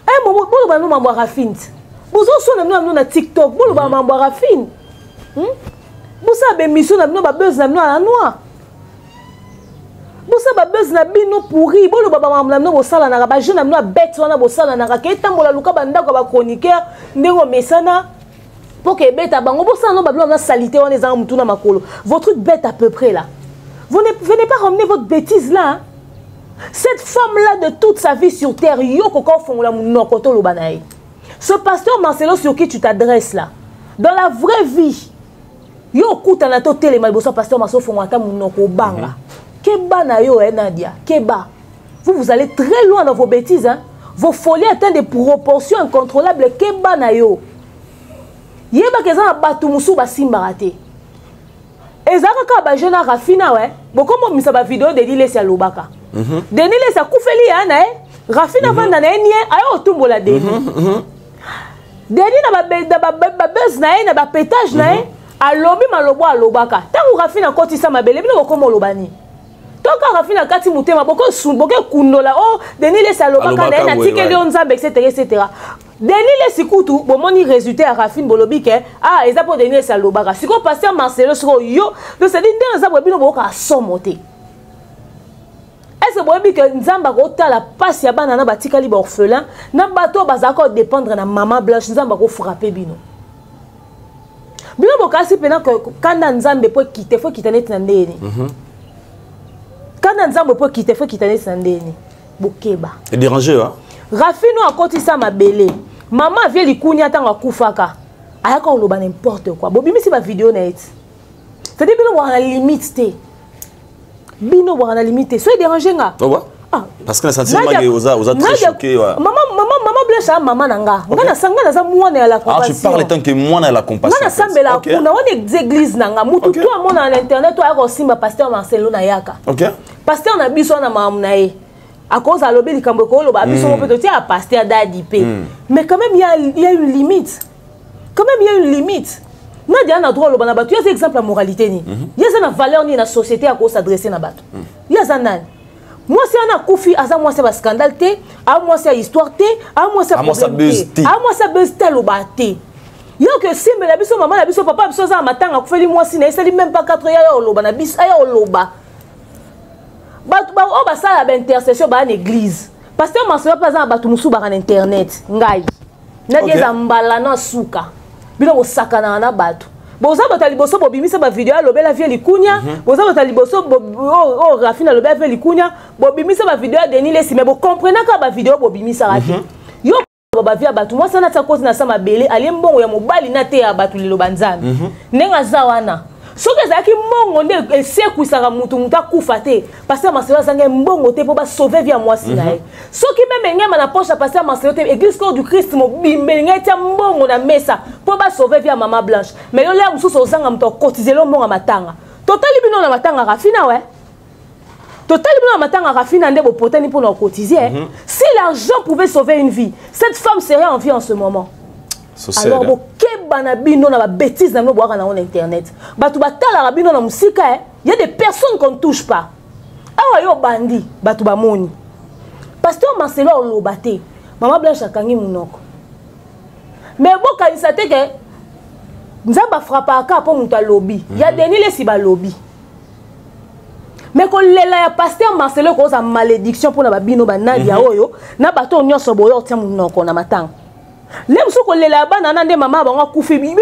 Eh maman bo ba no mambo rafine. Bozo so na na TikTok, bo ba mambo rafine. Bosa be mission na bino ba buzz na bino na noir. Bosa ba buzz na bino pourri, bo ba mambo na bino bo sala na ba jeune na bino bête wana bo sala na ka ke tambola luka banda ko ba chroniqueur ndengo mesana. Pour que bête à bango, la salité, on est en moutouna makolo. Votre truc bête à peu près là. Vous ne venez pas ramener votre bêtise là. Hein? Cette femme-là de toute sa vie sur terre, ce pasteur Marcelo sur qui tu t'adresses là, dans la vraie vie, yo kuta na to télé malbosa pasteur Marcelo fongata munoko banga. Keba na yo Nadia, keba. Vous allez très loin dans vos bêtises hein. Vos folies atteignent des proportions incontrôlables. Keba na yo. Yeba keza batu musu basimbarate. Ezaka ka ba jeune Rafina ouais. Boko mo misa ba vidéo de Denile sa lobaka. Denile sa kufeli ana Rafina vanda na nie ayo tumbola Deni. Deni na ba buzz na na ba pétage na alobi malobo alobaka. Tangu Rafina koti sa mabele bino boko mo lobani. Toka Rafina kati mutema boko kundola oh Denile sa lobaka na tikeli onzambe etc. Denile sikutu bomoni résultat à Rafine bolobi ke ah eza po Denile sa lobaka siko pasteur Marcelo siko yo donc c'est dit ndeza bobino boka somote est-ce bobi ke nzamba ko tala passe ya bana na batikali ba orphelin na bato bazako dépendre na maman blanche nzamba ko frapper bino bino bokasi pena que kanda nzambe po quitter faut quitter net na ndeni kanda nzambe po quitter faut quitter net na ndeni bokeba c'est dérangé hein. Rafino a côté ça ma belle. Maman vient likunya tanga kufaka. Aya ko loba n'importe quoi. Bo bimi si ba vidéo net. C'est-à-dire bino wa na limite té. Bino wa na limite. Soyez dérangé nga. Ah, parce que la sentiment que oza très choqué ouais. Maman blesse à maman nanga. Ngana sanga na za mwana ya la compassion. Ah, tu parles tant que mwana ya la compassion. Ngana sambela kuna on église nanga. Mutu to amona na internet to aya simba pasteur Marcelo na yaka. OK. Pasteur na biso na mamu na ye. À cause de l'obéi du Cambodge, peut-être à pasteur d'Adipé. Mais quand même, il y a une limite. Quand même, il y a une limite. Nous avons droit à l'obéi. Il y a un exemple de moralité. Il y a une valeur dans la société à cause s'adresser à battre. Il y a un an. Moi, c'est un koufi, moi, c'est un scandale, moi, c'est une histoire, moi, c'est un problème, moi, c'est un buzz tel au bâté. Il y a que si la biso maman, la biso papa, la biso ça matin, on fait moi, si n'est même pas 4 heures au loba, la biso au loba. Ba ça la intercession ba l'église pasteur Marcelo pas za batu musu ba internet ngai na dia za mbala na suka bino osakana na batu boza bata liboso bobimisa ba vidéo lobela vie likunya boza bata liboso oh Rafina lobela vie likunya bobimisa ba vidéo Denile si mais bo comprenez ka ba vidéo bobimisa rafi yo ba vie batu moi ça na ta cause na sama belé ali mbongo ya mobali na te ya batu lilo banzambe nenga za wana ce que ça qui mongo ne seku saka mutu muta kufate pasteur Marcelo sanga mbongo te po ba sauver vie moi sinae ce qui même ngema na poche pasteur Marcelo te église corps du Christ mo bimbelinga tia mbongo na mesa po ba sauver vie maman blanche mais yo là mususu osanga muto cotiser lo mbongo matanga totali bino na matanga Rafina ouais totali bino na matanga Rafina ndebo potani pour na cotiser si l'argent pouvait sauver une vie cette femme serait en vie en ce moment. Alors, bon, kebana bino na ba bêtise na no boaka na internet. Batu batala rabino na musika il y a des personnes qu'on ne touche pas. Awa yo bandi, batu ba moni. Pasteur Marcelo lobate. Maman Blanche akangi munoko. Mais bon kanisa te ke nzamba frappa ka po muta lobby. Il y a Denile si ba lobby. Mais ko lela ya pasteur Marcelo ko za malédiction pour na ba bino ba Nadia oyo na bato nyonso boyo tia munoko na matanga. Lem soko lela bana nande mama bango kufi bino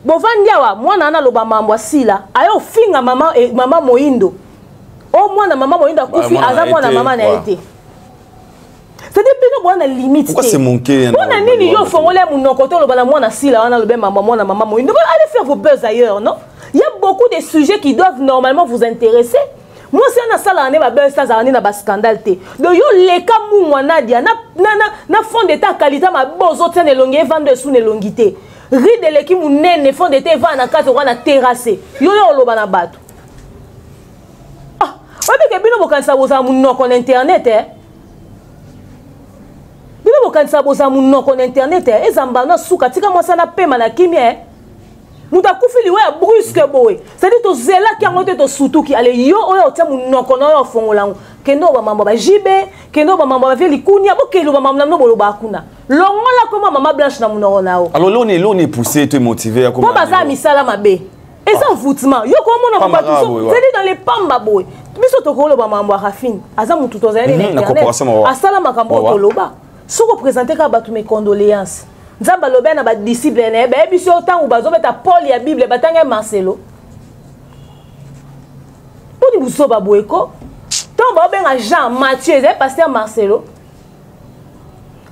bovandia wa mwana na loba mambo sila ayo finga mama mama Moindo o mwana mama Moindo kufi aza mwana mama na été c'est des bino bwana limite pourquoi c'est manqué bona nini yo fongole munoko to loba na mwana sila wana lobe mama Moindo allez faire vos buzz ailleurs non il y a beaucoup de sujets qui doivent normalement vous intéresser. Moi c'est na sala ne ba belle ça za na ba scandale te. Do yo leka mu mwana dia na fond d'état qualité ma bozo tene longue vendre sous ne longité. Ride leki mu nene fond d'état va na kati na terrasse. Yo loba na bato. Ah, obi ke bino bokanisa boza mu no kon internet Bino bokanisa boza mu no kon internet ezamba na suka tika mwasa na pema na kimia Muta kufili we brusque boy. C'est-à-dire to zela ki angote to sutuki ale yo oyo tia mu noko na yo fongolango. Kendo ba mama ba jibe, kendo ba mama ba veli kunya bo kelo ba mama na bolo ba kuna. Longola koma mama blanche na munoko na o. Alors là on est poussé, tu es motivé à comment. Ba za misala mabe. Et ça foutement. Yo comment on va tout ça. C'est dans les pamba boy. Biso to ko lo ba mama rafine. Aza mutu to zela ni internet. Asala makambo to loba. Soko présenter ka ba tous mes condoléances. Nzamba lobe na ba disciple ne ba biso tangu bazo beta Paul ya Bible batanga Marcelo. Poni buso ba boeko. Tant ba benga Jean Matthieu et pasteur Marcelo.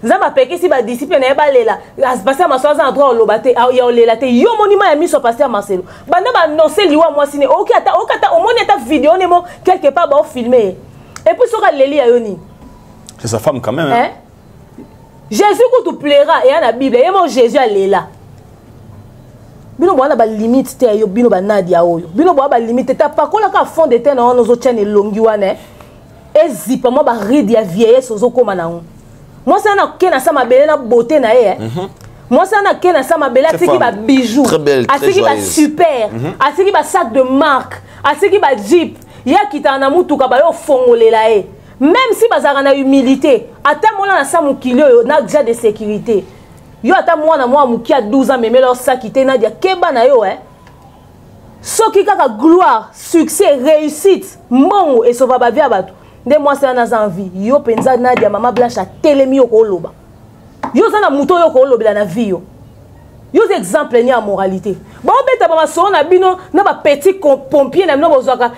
Nzamba peki si ba disciple ne ba lela. Pasteur Marcelo za droit lobate ya lela te yo monima ya miso pasteur Marcelo. Banda ba annoncer liwa moi sine okata au moni ta vidéo ne mo quelque part ba filmer. Et puis soka leli ya yoni. C'est sa femme quand même. Hein? Jésus qui te plaira et à la Bible et mon Jésus est là. Bino boana ba limite te yo bino ba nadia oyo. Bino boana ba limite ta pa kola ka fond de terre na nos autres chaînes longi wana. Ezipa mo ba ridi ya vieillesse ozo koma na on. Moi ça na kena sa mabele na beauté na ye. Moi ça na kena sa mabele atiki ba bijoux. Très belle, très atiki ba super. Atiki ba sac de marque. Atiki ba jeep. Ya kita na mutuka ba yo fongolela e. Même si bazara na humilité, ata mona na sa mukilio na déjà de sécurité. Yo ata mwana mwa muki a 12 ans même leur sakité na dia keba na yo Soki kaka gloire, succès, réussite, mongo et sauva ba via bato. Nde moi c'est na envie. Yo penza na dia mama blanche a telemi yo ko loba. Yo za na muto yo ko loba na vie yo. Yo exemple ni a moralité. Ba obeta ba so na bino na ba petit pompier na bino bozaka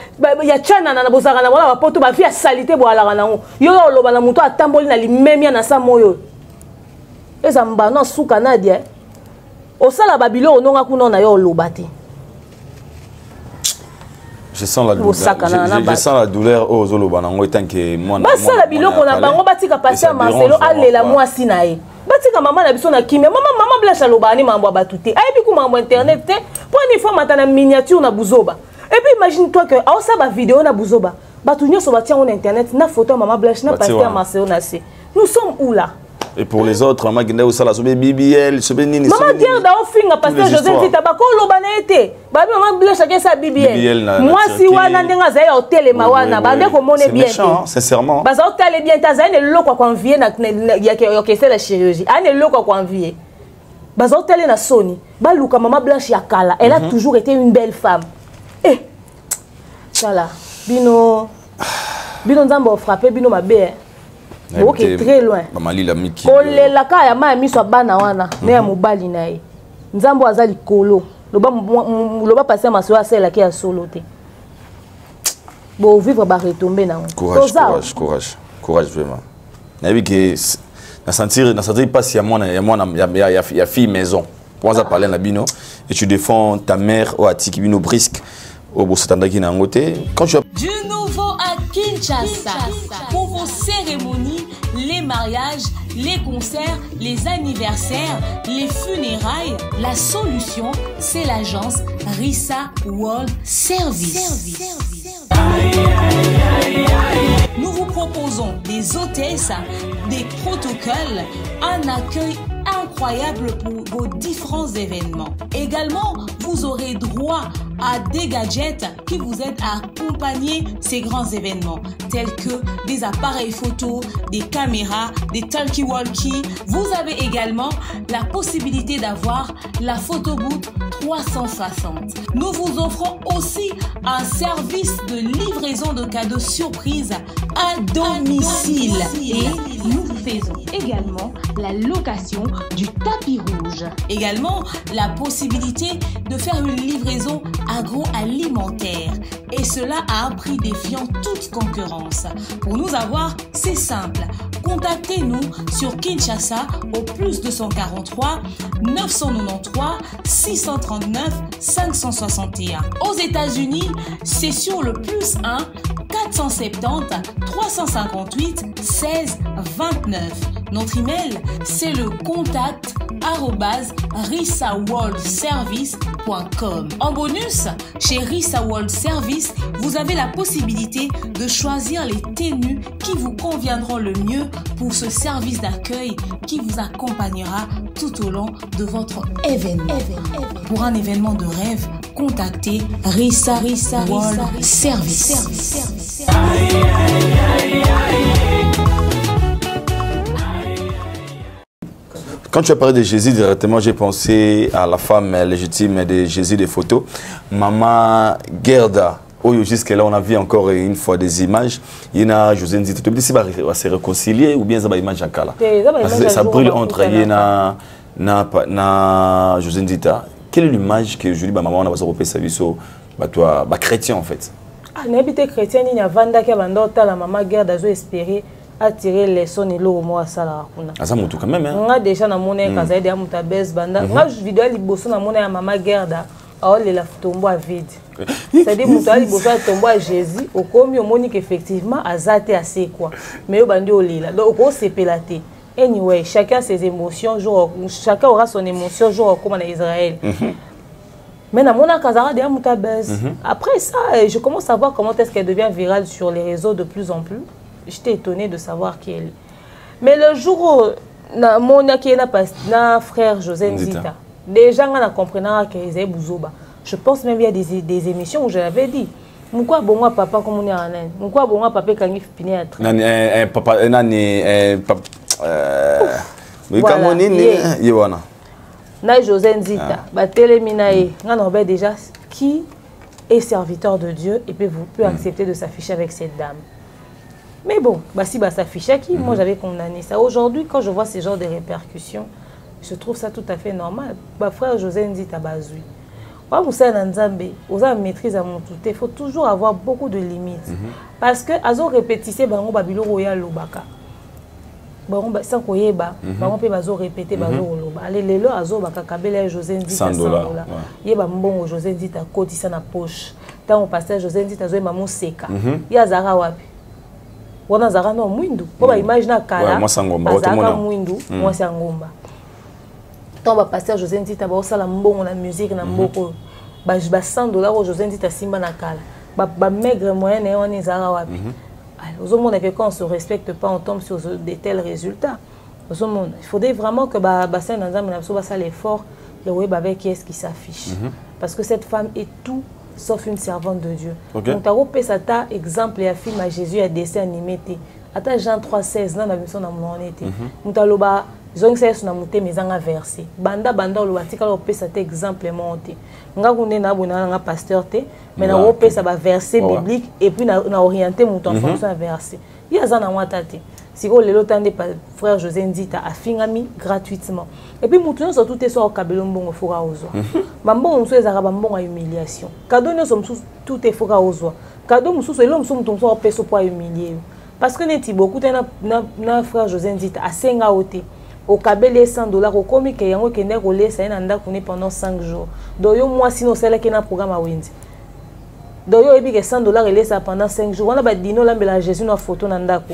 ya chana na bozaka na ba poto ba vie salité bo ala na ngo. Yo loba na muto atamboli na limemia na sa moyo. Ezamba no suka na dia. Osala babilo ononga kuno na yo loba te. Je sens la douleur. Je sens la douleur aux Zolobanango tant que moi. Basala biloko na bango batika passer Marcelo alela moi sinae. Batika maman na biso na kimia maman blanche lobani mambo batute. Ayebi ku mambo internet te. Pour une fois matana miniature na buzoba. Et puis imagine-toi que au ça ba vidéo na buzoba. Batunyo so batia on internet na photo maman blanche na pasteur Marcelo na se. Nous sommes où là? Et pour les autres, maman Guinée Oussala, Sobé BBL, Sobé Nini. Maman Guerre d'Aofinga, pasteur Joseph Titabako, Lobanete. Babi maman Blanche chacun sa BBL. Moi si wana ndenga zaya hotel mawana, bande ko mone bien. C'est méchant, sincèrement. Baza hotel bien ta ne loko kwa envier na ya ke la chirurgie. Ane loko kwa envier. Baza hotel na Sony. Ba luka maman Blanche ya kala, elle a toujours été une belle femme. Eh. Voilà. Bino nzambo frappé bino mabe. Ok, très loin. Olelaka ya ma miso bana wana ne ya mobali na ye. Nzambo azali kolo. Loba passer Marcelo asela ki ya solo te. Bon vivre ba retomber na. Courage vraiment. Na bi que na sentir pas si ya fille maison. Pour ça parler na bino et tu défends ta mère au atiki bino brisque au bosatandaki na ngote. Quand tu Du nouveau à Kinshasa pour vos cérémonies, les mariages, les concerts, les anniversaires, les funérailles, la solution, c'est l'agence Rissa World Service. Nous vous proposons des hôtesses, des protocoles, un accueil incroyable pour vos différents événements. Également, vous aurez droit à des gadgets qui vous aident à accompagner ces grands événements, tels que des appareils photo, des caméras, des talkie-walkie. Vous avez également la possibilité d'avoir la photo booth 360. Nous vous offrons aussi un service de livraison de cadeaux surprises à domicile. Et nous faisons également la location du tapis rouge. Également, la possibilité de faire une livraison agroalimentaire. Et cela à un prix défiant toute concurrence. Pour nous avoir, c'est simple. contactez-nous sur Kinshasa au plus 243 993 639 561. Aux États-Unis, c'est sur le plus 1 470 358 16 29. Notre email, c'est le contact@risaworldservice.com. En bonus, chez Risa World Service, vous avez la possibilité de choisir les tenues qui vous conviendront le mieux pour ce service d'accueil qui vous accompagnera tout au long de votre événement. Pour un événement de rêve, contactez Risa World Service. Quand tu as parlé de Jésus, directement, j'ai pensé à la femme légitime de Jésus des photos, Maman Gerda. Jusque-là, on a vu encore une fois des images. Il y a José Nzita. Tu peux dire si va se réconcilier ou bien ça va image à Kala. Ça brûle entre Yéna na José Nzita. Quelle est l'image que je dis maman on a besoin de sa vie sur toi chrétien en fait. Ah, n'habite chrétien ni na vanda qui a bandota la maman Gerda zo espérer attirer les sons et l'eau moi ça là. Ah ça monte quand même hein. On a déjà na monnaie quand ça aide à monter base banda. Moi je vidéo liboso na monnaie à maman Gerda. Oh les la tombo à vide. C'est-à-dire monter liboso à tombo à Jésus au comme monique effectivement azate assez quoi. Mais au bandi au lila. Donc au c'est pélaté. Anyway, chacun ses émotions, chacun aura son émotion jour comme en Israël. Mais dans mon cas, après ça, je commence à voir comment est-ce qu'elle devient virale sur les réseaux de plus en plus. J'étais étonnée de savoir qui elle est. Mais le jour où mon frère José Nzita, les gens ont compris qu'ils étaient Bouzoba. Je pense même qu'il y a des émissions où je l'avais dit. Pourquoi bon papa comme on est en Inde? Pourquoi bon papa quand il finit à papa voilà. Na José Nzita, déjà qui est serviteur de Dieu et peut accepter de s'afficher avec cette dame. Mais bon, si s'afficher qui, moi j'avais condamné ça. Aujourd'hui, quand je vois ce genre de répercussions, je trouve ça tout à fait normal. Frère José Nzita Bazoui. Vous savez, vous avez maîtrise à mon tout. Il faut toujours avoir beaucoup de limites. Parce que azo répétissé bango babilo royal lobaka. Bango sans koyeba, bango pe bazo répéter bazo loba. Allez lelo azo baka kabela José Nzita $100. Yeba mbongo José Nzita kotisa na poche. Tant au pasteur José Nzita zo mamu seka. Ya zara wapi. Wana zara no mwindu. Ko ba imagine na kala. Moi sangomba otomona mwindu, moi sangomba. Tant ba pasteur José Nzita ba osala mbongo na musique na mboko. Ba $100 au José Nzita simba na kala. Ba maigre moyen na wana zara wapi. Que quand on ne se respecte pas, on tombe sur de tels résultats. Il faudrait vraiment que Bassin fasse l'effort de voir avec qui est-ce qui s'affiche. Parce que cette femme est tout sauf une servante de Dieu. Donc, tu as un exemple et un film à Jésus, un dessin animé. Ata Jean 3,16, non, mais son amour était. Moutaloba, zong sa son amour mais en versé. Banda le batika le pesa te exemple monté. Nga kunde na bona nga pasteur te, mais na pesa ba verset biblique et puis na orienté mon en fonction verset. Il y a ça na wata te. Si ko lelo tande frère José Nzita a fingami gratuitement. Et puis moutou so tout est so kabelo mbongo fora ozo. Bambongo nso ezaka bambongo humiliation. Cadeau no so tout est fora ozo. Cadeau mususu elo mususu mutu so peso pour humilier. Parce que neti beaucoup na frère José Nzita a senga oté au kabele $100 au komi ke yango kende ko lesa na ndako ne pendant 5 jours. Do yo moi sino sala ke na programme a wendi. Do yo ebi ke $100 lesa pendant 5 jours. Wana ba dino lambela Jésus na photo na ndako.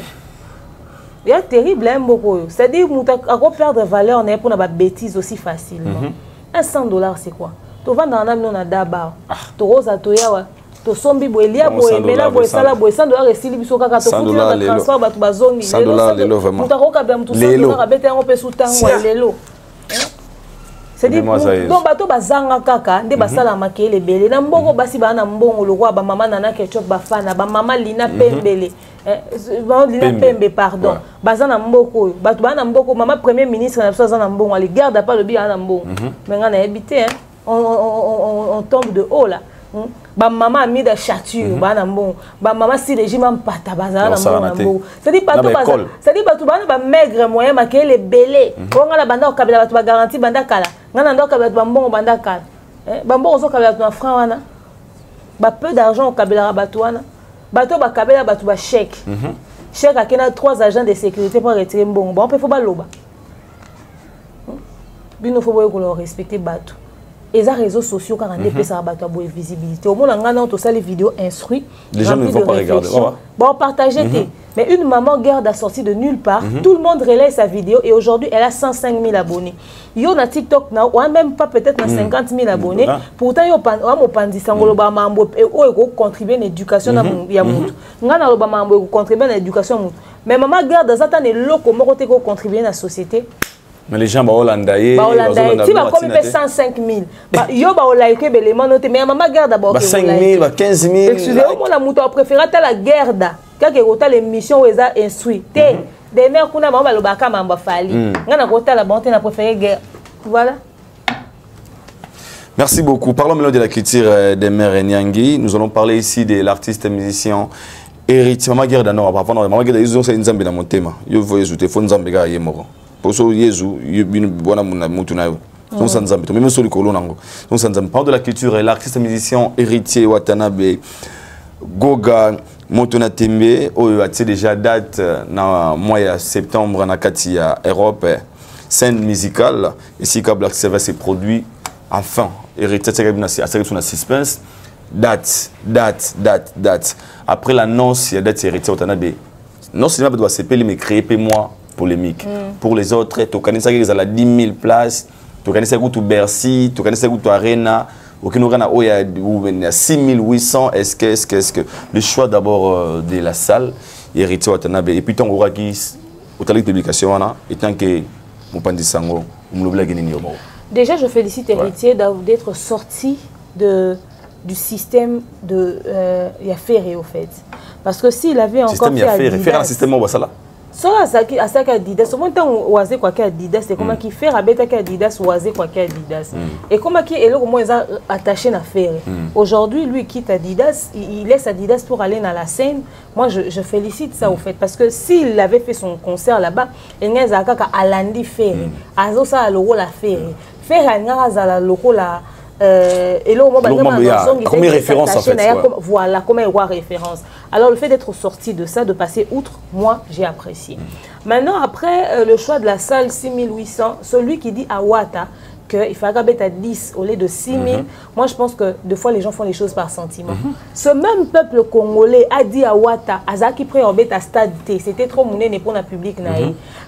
Il y a terrible hein beaucoup. C'est-à-dire muta ako perdre valeur na pour na ba bêtise aussi facilement. $100 c'est quoi? To vanda na no na daba. To rosa to yawa. To sombi boelia boemela boesala $100 esili biso kaka to futi na transfert batu bazongi $100 vraiment mutakoka ba mutu $100 bete ngo pe sutango lelo c'est dit donc bato bazanga kaka nde basala makele belé na mbongo basi bana mbongo lokwa ba mama nana ketchup ba fana ba mama lina pembele lina pembe pardon bazana mboko bato bana mboko mama premier ministre na biso na mbongo ali garde pas le bien na mbongo mais ngana habité on tombe de haut là. Ba maman a mis de châture bana mbongo ba maman si régime mpata bazana na mbongo c'est-à-dire bato bazana c'est-à-dire bato bana ba maigre moyen makele belé onga la banda okabela bato ba garantie banda kala ngana ndo okabela ba mbongo banda kala ba mbongo zo kabela na franc wana ba peu d'argent okabela bato wana bato ba kabela bato ba chèque Chèque à 3 agents de sécurité pour retirer bon. Bon, on peut faire baloba. Il faut respecter Batou. Et les réseaux sociaux, quand on est ça a beaucoup de visibilité. Au moins, on a les vidéos instruites. Les gens ne vont pas regarder. Bon, partagez. Mais une maman garde a sorti de nulle part. Tout le monde relaie sa vidéo et aujourd'hui, elle a 105 000 abonnés. Il y a TikTok, ou même pas peut-être 50 000 abonnés. Pourtant, il y a contribué à l'éducation. Il y a contribué à l'éducation. Mais maman garde ça, il y a contribué à la société. Mais les gens vont l'endayer. Si ma commune fait 105 000, yo ba like belément noté mais maman garde d'abord 5 000, 15 000. Excusez-moi, la mouton préféré la garde. Quand que ota l'émission où ils a instruit. Des mères kuna maman lo baka mamba fali. Ngana kota la bonté na préféré guerre. Voilà. Merci beaucoup. Parlons maintenant de la culture des mères Nyangi. Nous allons parler ici de l'artiste musicien héritier Maman Guerre d'Anor. Maman Guerre ils ont c'est Nzambe dans mon thème. Yo voyez je te font Nzambe ga yemoro. Pour ça, Jésus, il bon mon mutunayo. Donc ça nous amène. Même sur le colon nango. Donc ça nous amène. Parlons de la culture et l'artiste musicien héritier Watanabe Goga Motonatembe. Oh, a déjà date dans mois de septembre na Katia Europe scène musicale. Ici quand Black Service s'est produit enfin. Héritier c'est sur la suspense. Date. Après l'annonce, il y a date héritier Watanabe. Non seulement doit s'appeler mais créer moi. Polémique. Pour les autres, tu connais ça, ils ont 10 000 places, tu connais ça, tu Bercy, tu connais ça, tu Arena, il y a 6 800. Est-ce que le choix d'abord de la salle, héritier Watanabe, et puis ton Orakis, au talent de publication, et tant que mon pandisango, déjà, je félicite héritier d'être sorti du système de Ferré, au fait. Parce que s'il avait encore fait un système où ça là. So asaka Adidas au moins tant oaser quoi que Adidas c'est comment qui faire abeta que Adidas oaser quoi que Adidas et comment qui est là au moins attaché à faire aujourd'hui lui quitte Adidas il laisse Adidas pour aller dans la scène. Moi je félicite ça au fait parce que s'il avait fait son concert là-bas il n'y a qu'à alandi faire azo ça le rôle à faire à la loco la et là, comme référence en fait. Voilà, comme référence. Alors, le fait d'être sorti de ça, de passer outre, moi, j'ai apprécié. Maintenant, après le choix de la salle 6800, celui qui dit à Wata qu'il faut mettre à 10 au lieu de 6000, moi, je pense que des fois, les gens font les choses par sentiment. Ce même peuple congolais a dit à Wata, Azaki prend en bête à stade T, c'était trop mouné pour le public.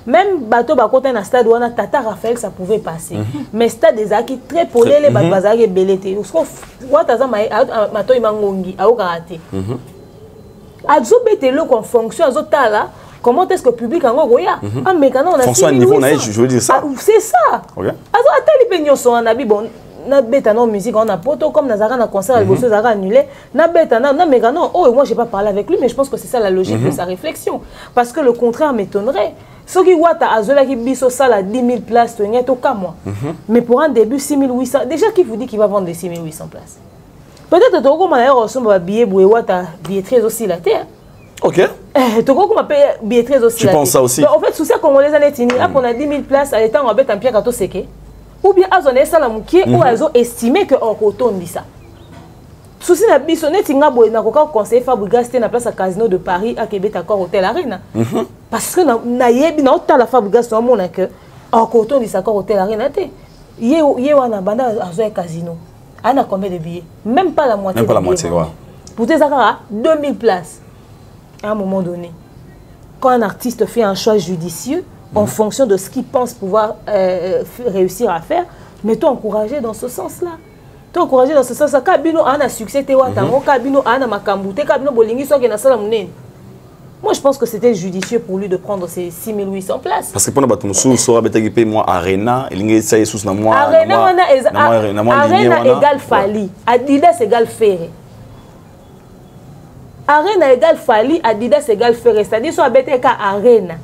Même bateau bakote na stade wana Tata Raphaël ça pouvait passer. Mais stade des Azaki très polé les bazaki belete. Wata za mato imangongi a karate. Azo bete le kon fonction azo tala. Comment est-ce que le public en goya? Ah mais quand on a fonction à niveau naïf, je veux dire ça. C'est ça. Azo atali penyo so na bi bon na beta non musique on a poto comme Nazara na concert avec Bosso Zara annulé na beta na mais non oh moi j'ai pas parlé avec lui mais je pense que c'est ça la logique de sa réflexion parce que le contraire m'étonnerait. Ce qui Wata Azola qui biso ça la 10 000 places tu es au cas moi. Mais pour un début 6 800 déjà qui vous dit qu'il va vendre des 6 800 places. Peut-être que tu as un billet pour Wata billetterie aussi la terre. OK. Tu as payer billetterie aussi. Tu penses ça aussi? En fait, sous ça comme on les a netini, là on a 10 000 places à l'état on va en pierre quand seke. Ou bien Azone Salamouki ou elles ont estimé que on retourne dit ça. Souci na biso netinga boy na koka conseiller Fabregas na place à Casino de Paris à Québec à Hôtel Arena. Parce que na yebi na hôtel la Fabregas on mona que en retourne dit ça Hôtel Arena té. Yé wana banda azo Casino. Ana combien de billets? Même pas la moitié. Même pas la moitié quoi. Pour tes zakara 2000 places. À un moment donné. Quand un artiste fait un choix judicieux en fonction de ce qu'il pense pouvoir réussir à faire, mais toi encouragé dans ce sens-là. Toi encouragé dans ce sens-là. Kabino a un succès, Kabino a un makambouté, Kabino bolingi soit na sala mounen. Moi je pense que c'était judicieux pour lui de prendre ces 6 800 places. Parce que pendant que tu sous moi Arena, il y a ça sous na moi. Arena égale Fali, Adidas égale Ferré. Arena égale Fali, Adidas égale Ferré. C'est-à-dire soit BTK Arena.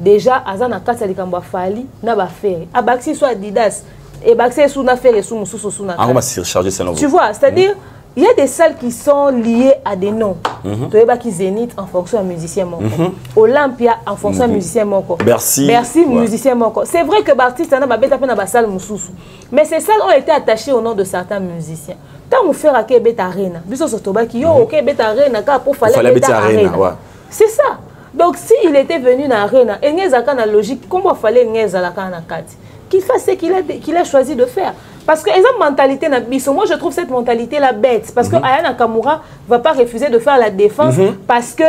Déjà, Azana Kassa de Kamba Fali, n'a pas Ferré. Abaxi soit Adidas. Et Baxi sous na Ferré, sous Moussou, sous na. Tu vois, c'est-à-dire, il y a des salles qui sont liées à des noms. Tu vois, qui Zénith en fonction d'un musicien moko. Olympia en fonction d'un musicien moko. Bercy, musicien moko. C'est vrai que l'artiste n'a pas bête à la salle Moussou. Mais ces salles ont été attachées au nom de certains musiciens. Tant on fait à Québec Arena, biso sotoba qui yo Québec Arena pour fallait Arena. C'est ça. Donc s'il était venu dans l'arena, et il y a une logique, comment il fallait qu'il fasse ce qu'il a choisi de faire. Parce que la mentalité, moi je trouve cette mentalité là bête. Parce que Aya Nakamura ne va pas refuser de faire la défense parce que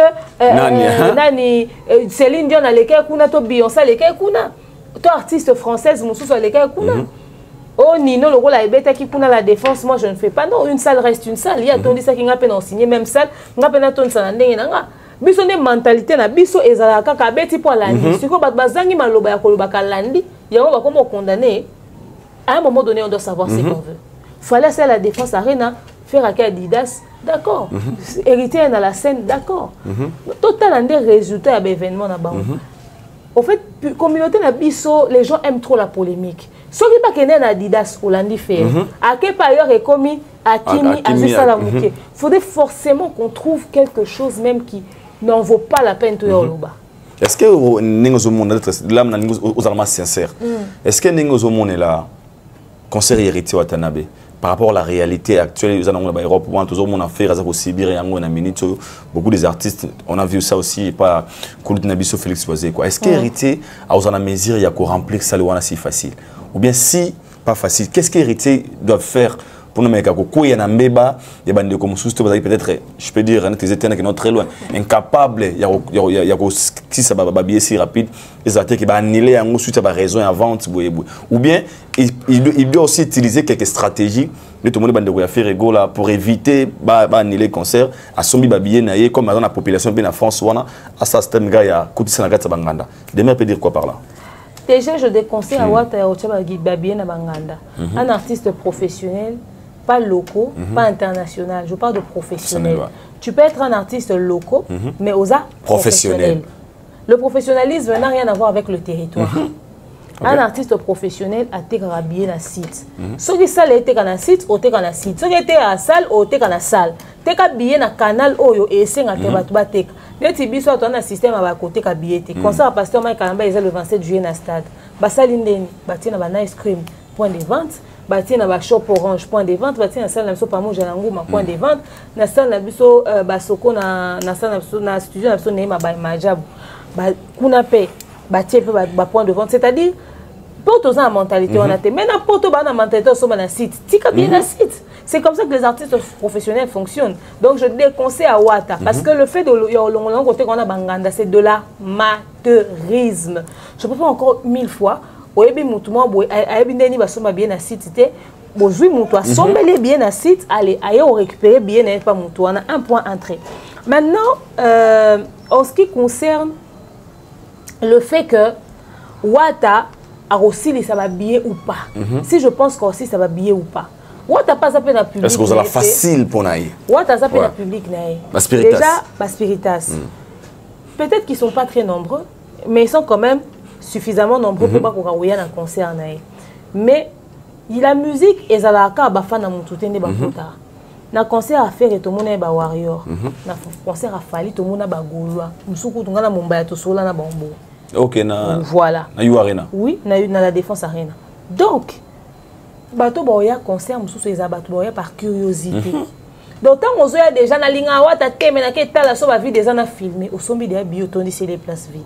Céline Dion a l'équerre kuna, to Beyoncé a l'équerre kuna, to artiste française, Moussous a l'équerre kuna. Oh Nino, le rôle a bête qui kuna la défense, moi je ne fais pas. Non, une salle reste une salle. Il y a ton ça qui n'a pas signé, même salle, n'a pas ton salle. Biso ne mentalité na biso ezalaka ka beti pour landi. Siko bazangi maloba ya kolobaka landi, yango ba comme condamné. À un moment donné, on doit savoir ce qu'on veut. Fallait faire la défense arena, faire à Adidas, d'accord. Hériter dans la scène, d'accord. Total un des résultats de l'événement là-bas. En fait, communauté na biso, les gens aiment trop la polémique. Ce qui pas qu'un Adidas ou l'andi fait. À quel par ailleurs est commis à Kimi, à Zessalamouké. Il faudrait forcément qu'on trouve quelque chose même qui n'en vaut pas la peine de yoloba. Est-ce que vous êtes sincère? Est-ce que vous êtes là? Conseil héritier Watanabe par rapport à la réalité actuelle nous allons en Europe toujours mon affaire à Sibir et en minute beaucoup des artistes on a vu ça aussi pas Koulout Nabiso Félix Oisé quoi est-ce que héritier a aux en mesure il y a qu'on remplir ça le si facile ou bien si pas facile qu'est-ce que héritier doit faire pour nous mettre à quoi il y a un méba des bandes comme sous peut-être je peux dire les éternels qui sont très loin incapable il y a si ça va bien si rapide les artistes qui va annuler en suite à raison à vente ou bien il doit aussi utiliser quelques stratégies de tout le monde va faire ego là pour éviter annuler concert à sombi babiller naïe comme dans la population bien en France ou à ça système gars ya kuti sanagat sabanganda demain peut dire quoi par là. Déjà je déconseille à Wata Ochaba babiller na banganda un artiste professionnel pas locaux, pas international. Je parle de professionnel. Tu peux être un artiste local, mais aux arts professionnels. Le professionnalisme n'a rien à voir avec le territoire. Un artiste professionnel a été habillé dans le site. Ceux qui sont été dans le site, ou dans le site. Ceux qui étaient à la salle, ou dans la salle. Tu es habillé dans le canal, ou et c'est un tébatoubatek. Les tibis sont dans un système à côté habillé. Concert à Pasteur Mike Kalamba, il est le 27 juillet dans le stade. Bassalindeni, bâti dans un ice cream, point de vente. Bâti na ba shop orange point de vente bâti na salle na biso pamo Jalanguma point de vente na salle na biso basoko na salle na biso na studio na biso Neema ba Majabu ba kuna pe bâti pe ba point de vente c'est-à-dire pour aux en mentalité on a été mais na poto ba na mentalité on na site tika bien na site c'est comme ça que les artistes professionnels fonctionnent donc je déconseille à Wata parce que le fait de le côté qu'on a banganda c'est de l'amateurisme je peux pas encore 1000 fois oyebi mutu mwa boye ayebi ndeni basomba bien na site te bozui mutu asombele bien na site allez aye on récupérer bien na pas mutu on a un point entrée maintenant en ce qui concerne le fait que Wata a aussi ça va billet ou pas si je pense qu'aussi ça va billet ou pas Wata pas ça peut na public est-ce que vous avez facile pour naï Wata ça peut na public naï déjà Baspiritas peut-être qu'ils sont pas très nombreux mais ils sont quand même suffisamment nombreux pour pas qu'on ait un concert mais la musique est à la carte bafan na mututende bakota na concert à faire et tout le monde est ba warrior na concert à fali tout le monde ba golwa musuku tunga na Mumbai to sola na bambo OK na voilà na U Arena oui na la Défense Arena donc bato boya concert mususu eza bato boya par curiosité donc tant on a déjà na linga Wata teme na ke tala so ba vie des ana filmer au sombi de biotondi c'est les places vides.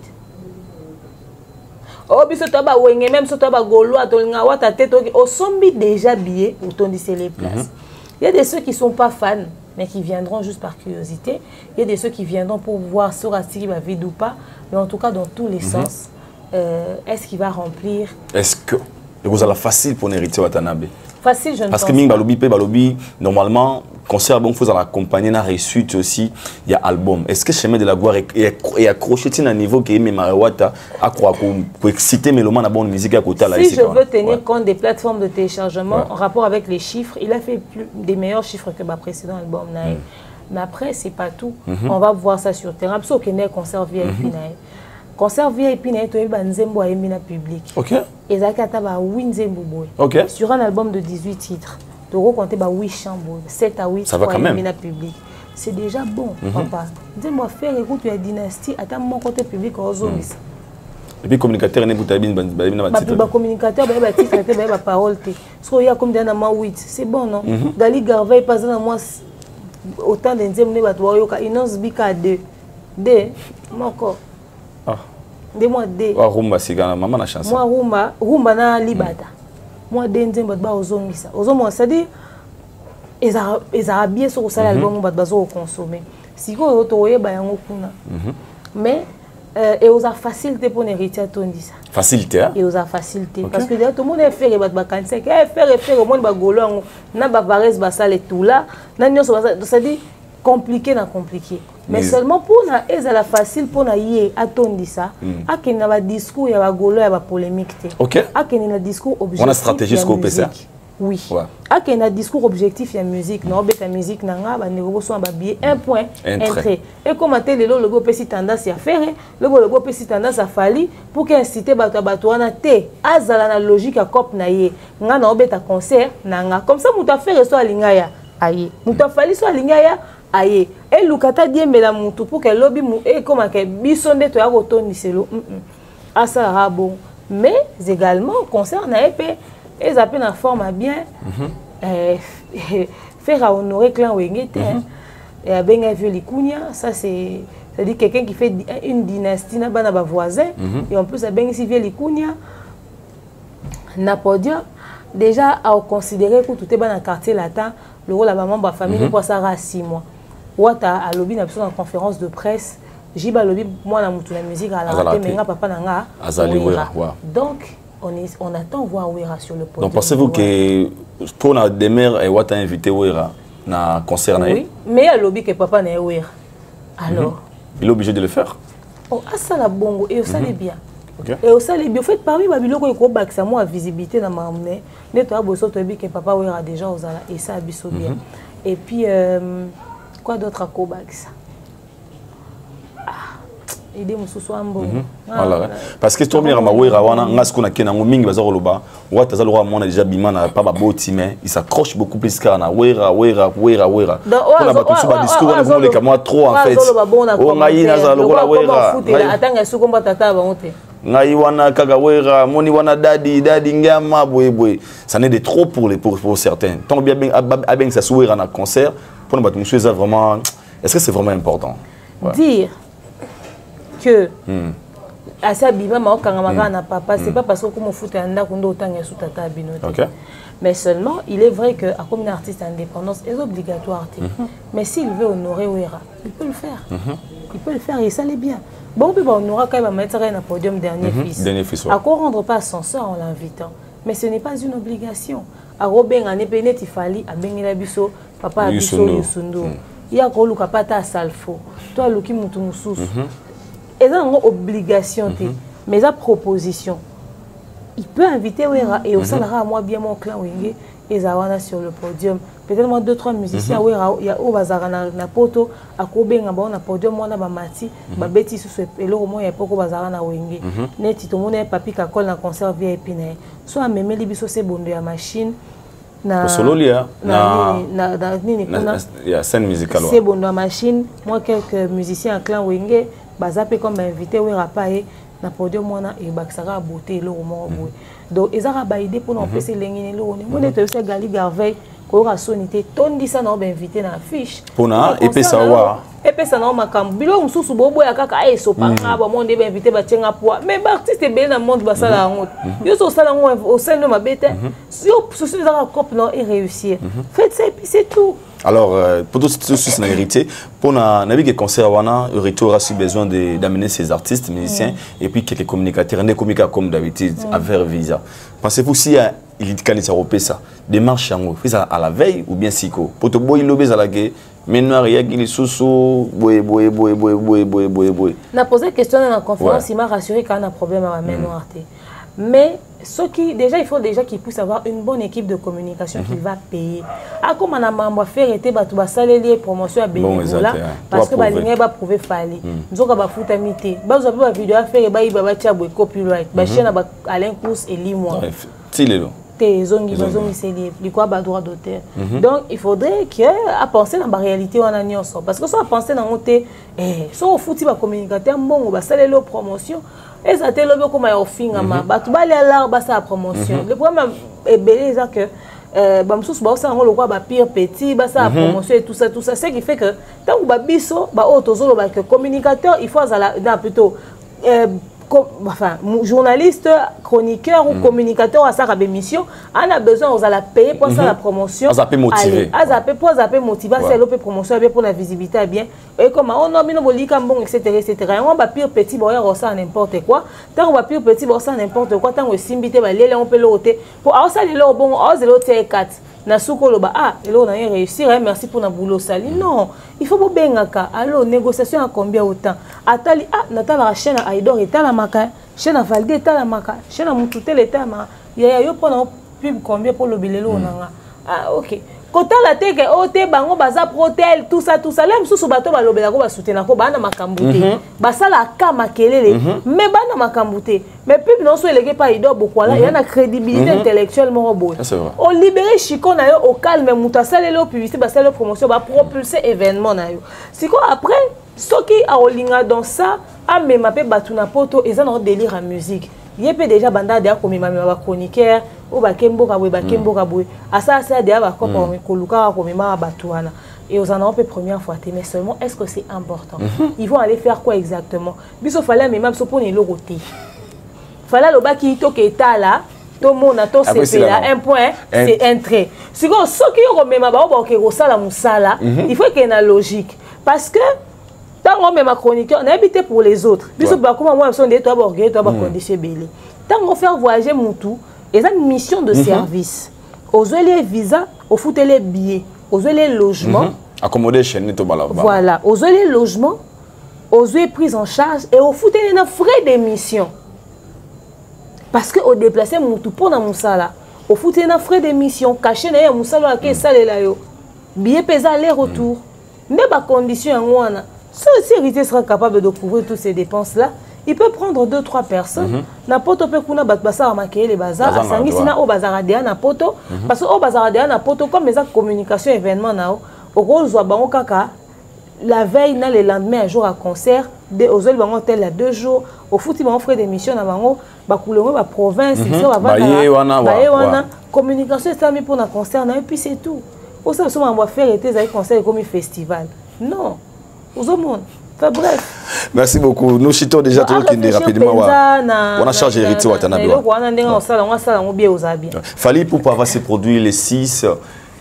Oh, biso toba wenge même so toba goloa tolinga Wata tete au sombi déjà billet ou ton dit les places. Il y a des ceux qui sont pas fans mais qui viendront juste par curiosité. Il y a des ceux qui viendront pour voir ce Rastiri va vide ou pas. Mais en tout cas dans tous les sens, est-ce qu'il va remplir? Est-ce que vous avez facile pour hériter Watanabe? Facile, je ne pense pas. Parce que Balobi, normalement, concert bon, faut accompagner la réussite aussi. Il y a album. Est-ce que Chemin de la Gloire est accroché à un niveau qui est même Wata à croire pour exciter Mélomane à bonne musique à côté si je veux tenir compte des plateformes de téléchargement en rapport avec les chiffres, il a fait des meilleurs chiffres que ma précédent album. Mais après, c'est pas tout. On va voir ça sur terrain. Parce qu'il y a un concert VIP. Concert VIP na to ba nzembo ayembi na public. OK. Ezaka ta ba 8 nzembo boy. OK. Sur un album de 18 titres. Tu compter ba 8 chambres, 7 à 8 ça va quand même na public. C'est déjà bon papa. Nzembo faire écoute la dynastie à mon côté public ozomisa. Et puis communicateur ne buta bin na titre. Ba communicateur ba titre te ba parole te. So ya comme dans ma 8, c'est bon non? Dali Garvey pas dans moi autant de nzembo ne ba to yoka inons bika 2. Moko Des mois de. Rumba sigana maman na chanson. Moi rumba na libata. Moi denze batba ozongisa. Ozomo ça dit ils arabes sur ça l'album batba zo consommer. Si ko to yeba yango kuna. Mais et aux facilité pour hériter tondi ça. Facilité hein? Et aux facilité parce que tout le monde est fait batba 45 faire au monde ba golo na ba varese ba sale tout là. Na nyoso ça dit compliqué na compliqué. Mais seulement pour na la facile pour na yé atondi ça a que na ba discours ya ba golo ya ba polémique té a que na discours objectif on a stratégie jusqu'au PC oui a que na discours objectif ya musique na obeta musique na nga ba négo so ba billet un point entrée et commenter le logo pesi tendance ya faire le logo pesi tendance à fali pour que inciter bato bato na té azala na logique ya cop na yé nga na obeta concert na nga comme ça muta faire so alinga ya aye muta fali so alinga ya aye et lukata diembela mutu pour que lobby mu et comme que bisonde to ya kotondi selo à ça bon mais également concerne épée et ça peut en forme à bien faire à honorer clan Wengete et à benga vieux likunya ça c'est dire quelqu'un qui fait une dynastie na bana ba voisin et en plus à benga si vieux likunya na podium déjà à considérer que tout est dans quartier latin le rôle de la maman de la famille pour ça 6 mois. Wata a lobby na en conférence de presse, jiba lobby moi na mutu la musique à la raté mais papa nanga azali wera. Donc on attend voir Wera sur le podium. Donc pensez-vous que pour la demeure et Wata invité Wera na concert na oui, mais il lobby que papa na Wera. Alors il est obligé de le faire. Oh ça la bongo et ça l'est bien. Et au salé bien fait parmi babilo ko bak ça moi visibilité na mamne ne to aboso to bi que papa Wera déjà aux ala et ça abiso bien. Et puis quoi d'autre à Kobax? Aider mususu ambo. Voilà. Parce que tout bien ma Wera wana ngasko na kena mingi bazaro loba. Wata za loba mona déjà bimana pas ba boti mais il s'accroche beaucoup plus car na Wera. On a battu sur discours on voulait que moi trop en fait. On ngai na za loba Wera. Atanga suko mbatata ba onte. Ngai wana kagawera moni wana dadi ngama boy ça n'est de trop pour certains tant bien bien ça souhait en concert pour nous battre monsieur ça vraiment est-ce que c'est vraiment important dire que à ça bima ma okanga na papa c'est pas parce que comme foot anda kundo otanga sous tata binote mais seulement il est vrai que à comme un artiste indépendance est obligatoire mais s'il veut honorer Wera il peut le faire et ça l'est bien. Bon, on aura quand même mettre un podium dernier fils. À quoi rendre pas ascenseur en l'invitant? Mais ce n'est pas une obligation. À Robin, en épéné, il fallait à Bengila Bisso, papa Abisso, Yusundo. Il y a encore Luka Pata Salfo. Toi, Luki Moutoumoussous. Et ça, une obligation, mais sa proposition. Il peut inviter Wera et au salara à moi bien mon clan Wenge et Zawana sur le podium. Peut-être moi 2-3 musiciens Wera il y a au bazar na poto à Kobenga ba na podium moi na ba mati ba beti sous et le moment il y a poko bazar na Wenge neti to mona papi ka col na concert VIP na so amemeli biso se bondo ya machine na solo lia na nini kuna ya scène musicale c'est bondo ya machine moi quelques musiciens en clan Wenge bazape comme invité Wera paé na podium mona e bakisaka beauté le moment boy donc ezaka ba idée pour nous faire lengine le on est te Gali Garvey ko ra sonité tondi ça na ba invité na affiche pona epesa wa epesa na makambo bilo mususu bobo ya kaka ay so panga ba monde ba invité ba tyenga poa mais ba artiste be na monde ba sala ngo yo so sala ngo au sein de ma bête yo so ça la cop non et réussir faites ça et puis c'est tout. Alors, pour tout ceci, hérité, pour naviguer concert, Eurito aura su besoin d'amener ses artistes, musiciens, et puis quelques communicateurs, des communicateurs comme d'habitude, avec visa. Pensez-vous si il y a des marches à la veille ou bien siko? Pour te boire l'obé à la guerre, maintenant il y a qui sous boy. On a posé une question dans la conférence, il m'a rassuré qu'il y a un problème à la main noire. Mais ce qui, déjà, il faut déjà qu'il puisse avoir une bonne équipe de communication qui va payer. Ah, comme on a membre faire été battu salarié promotion à bénévolat parce que la ligne va prouver fallait. Nous avons foutu amité. Bah vous avez une vidéo à faire et bah il va tirer copyright. Bah chaîne à Alain Course et Limois. Tes zongi c'est les quoi bas droit d'auteur. Donc il faudrait que à penser dans la réalité on a nion parce que soit penser dans monter soit au foutu ba communicateur bon ba salarié promotion. Et ça te le comme au fin bah tu vas aller là bah ça promotion le problème est belé ça que bah msous bah ça on le quoi bah pire petit bah ça promotion et tout ça ce qui fait que tant que bah biso bah autozo bah que communicateur il faut ça là plutôt enfin, journaliste, chroniqueur ou communicateur à sa mission, on a besoin de la payer pour ça la promotion. Ça peut motiver. Ça peut motiver, c'est la promotion pour la visibilité bien. Et comme on a mis nos bon, etc. On va pire petit boyer ça n'importe quoi. Tant on va pire petit boyer ça n'importe quoi. Tant on simbité on peut l'ôter. Pour ça les bon, on l'ôter 4. Ah, et là on a réussi, merci pour notre boulot sali. Non, il faut pas bien alors négociation à combien autant. Atali Natala la chaîne à Aïdor et la maca, chaîne à Valdé la maca, chaîne à Moutouté l'état ma. Il y a eu pendant pub combien pour le bilelo nanga. Ah ok. Quand la teke ote bango baza protel tout ça là sous bateau ba lobela ko ba soutenir ko bana makambute. Ba sala ka makelele mais bana makambute. Mais pub non so eleke pas Aïdor beaucoup là, il y a une crédibilité intellectuelle mo boy. On libérer Chico na yo au calme mutasale le publicité ba sala promotion ba propulser événement na yo. C'est quoi après ce qui a olinga dans ça a même appelé batuna poto et ça dans délire en musique. Il y a déjà banda de comme ma chroniqueur ou bakembo kabwe asa ça déjà ba kopa koluka comme ma batuana et aux en ont première fois mais seulement est-ce que c'est important ils vont aller faire quoi exactement biso fallait même so pour les logoté fallait le baki to ke là tout le monde a tout c'est là un point c'est un trait ce qui ont même ba ke ko sala musala il faut qu'il y ait une logique parce que tant on met ma chroniqueur, on a habité pour les autres. Puis comment moi, on est toi, toi, conditionné belé. Tant on fait voyager mon tout, et ça une mission de service. Aux les visas, aux foutre les billets, aux les logements. Accommoder chez nous, voilà, aux les logements, aux prises en charge et aux foutre les frais d'émission. Parce que au déplacer mon tout pour dans mon salaire, au foutre les frais d'émission, caché dans mon salaire qui est salé là yo. Billet pesant aller-retour. Mais pas condition en one. Si l'héritier sera capable de couvrir toutes ces dépenses-là, il peut prendre 2-3 personnes. N'importe où qu'on a battu maquiller les bazars. À Sangisina au bazar adéa n'importe parce que au bazar adéa n'importe comme les communication événement nao. Au gros zoabango kaka la veille na le lendemain un jour à concert. Aux autres bango tel à 2 jours. Au foot ils vont faire des missions na bango. Bakulengo ba province. Bayewana. Communication c'est mis pour un concert et puis c'est tout. Pour ça on va faire des concerts comme un festival. Non. Aux hommes. Enfin, bref. Merci beaucoup. Nous chitons déjà tout le monde rapidement. On a chargé héritier Fallait pour avoir ces produits les 6,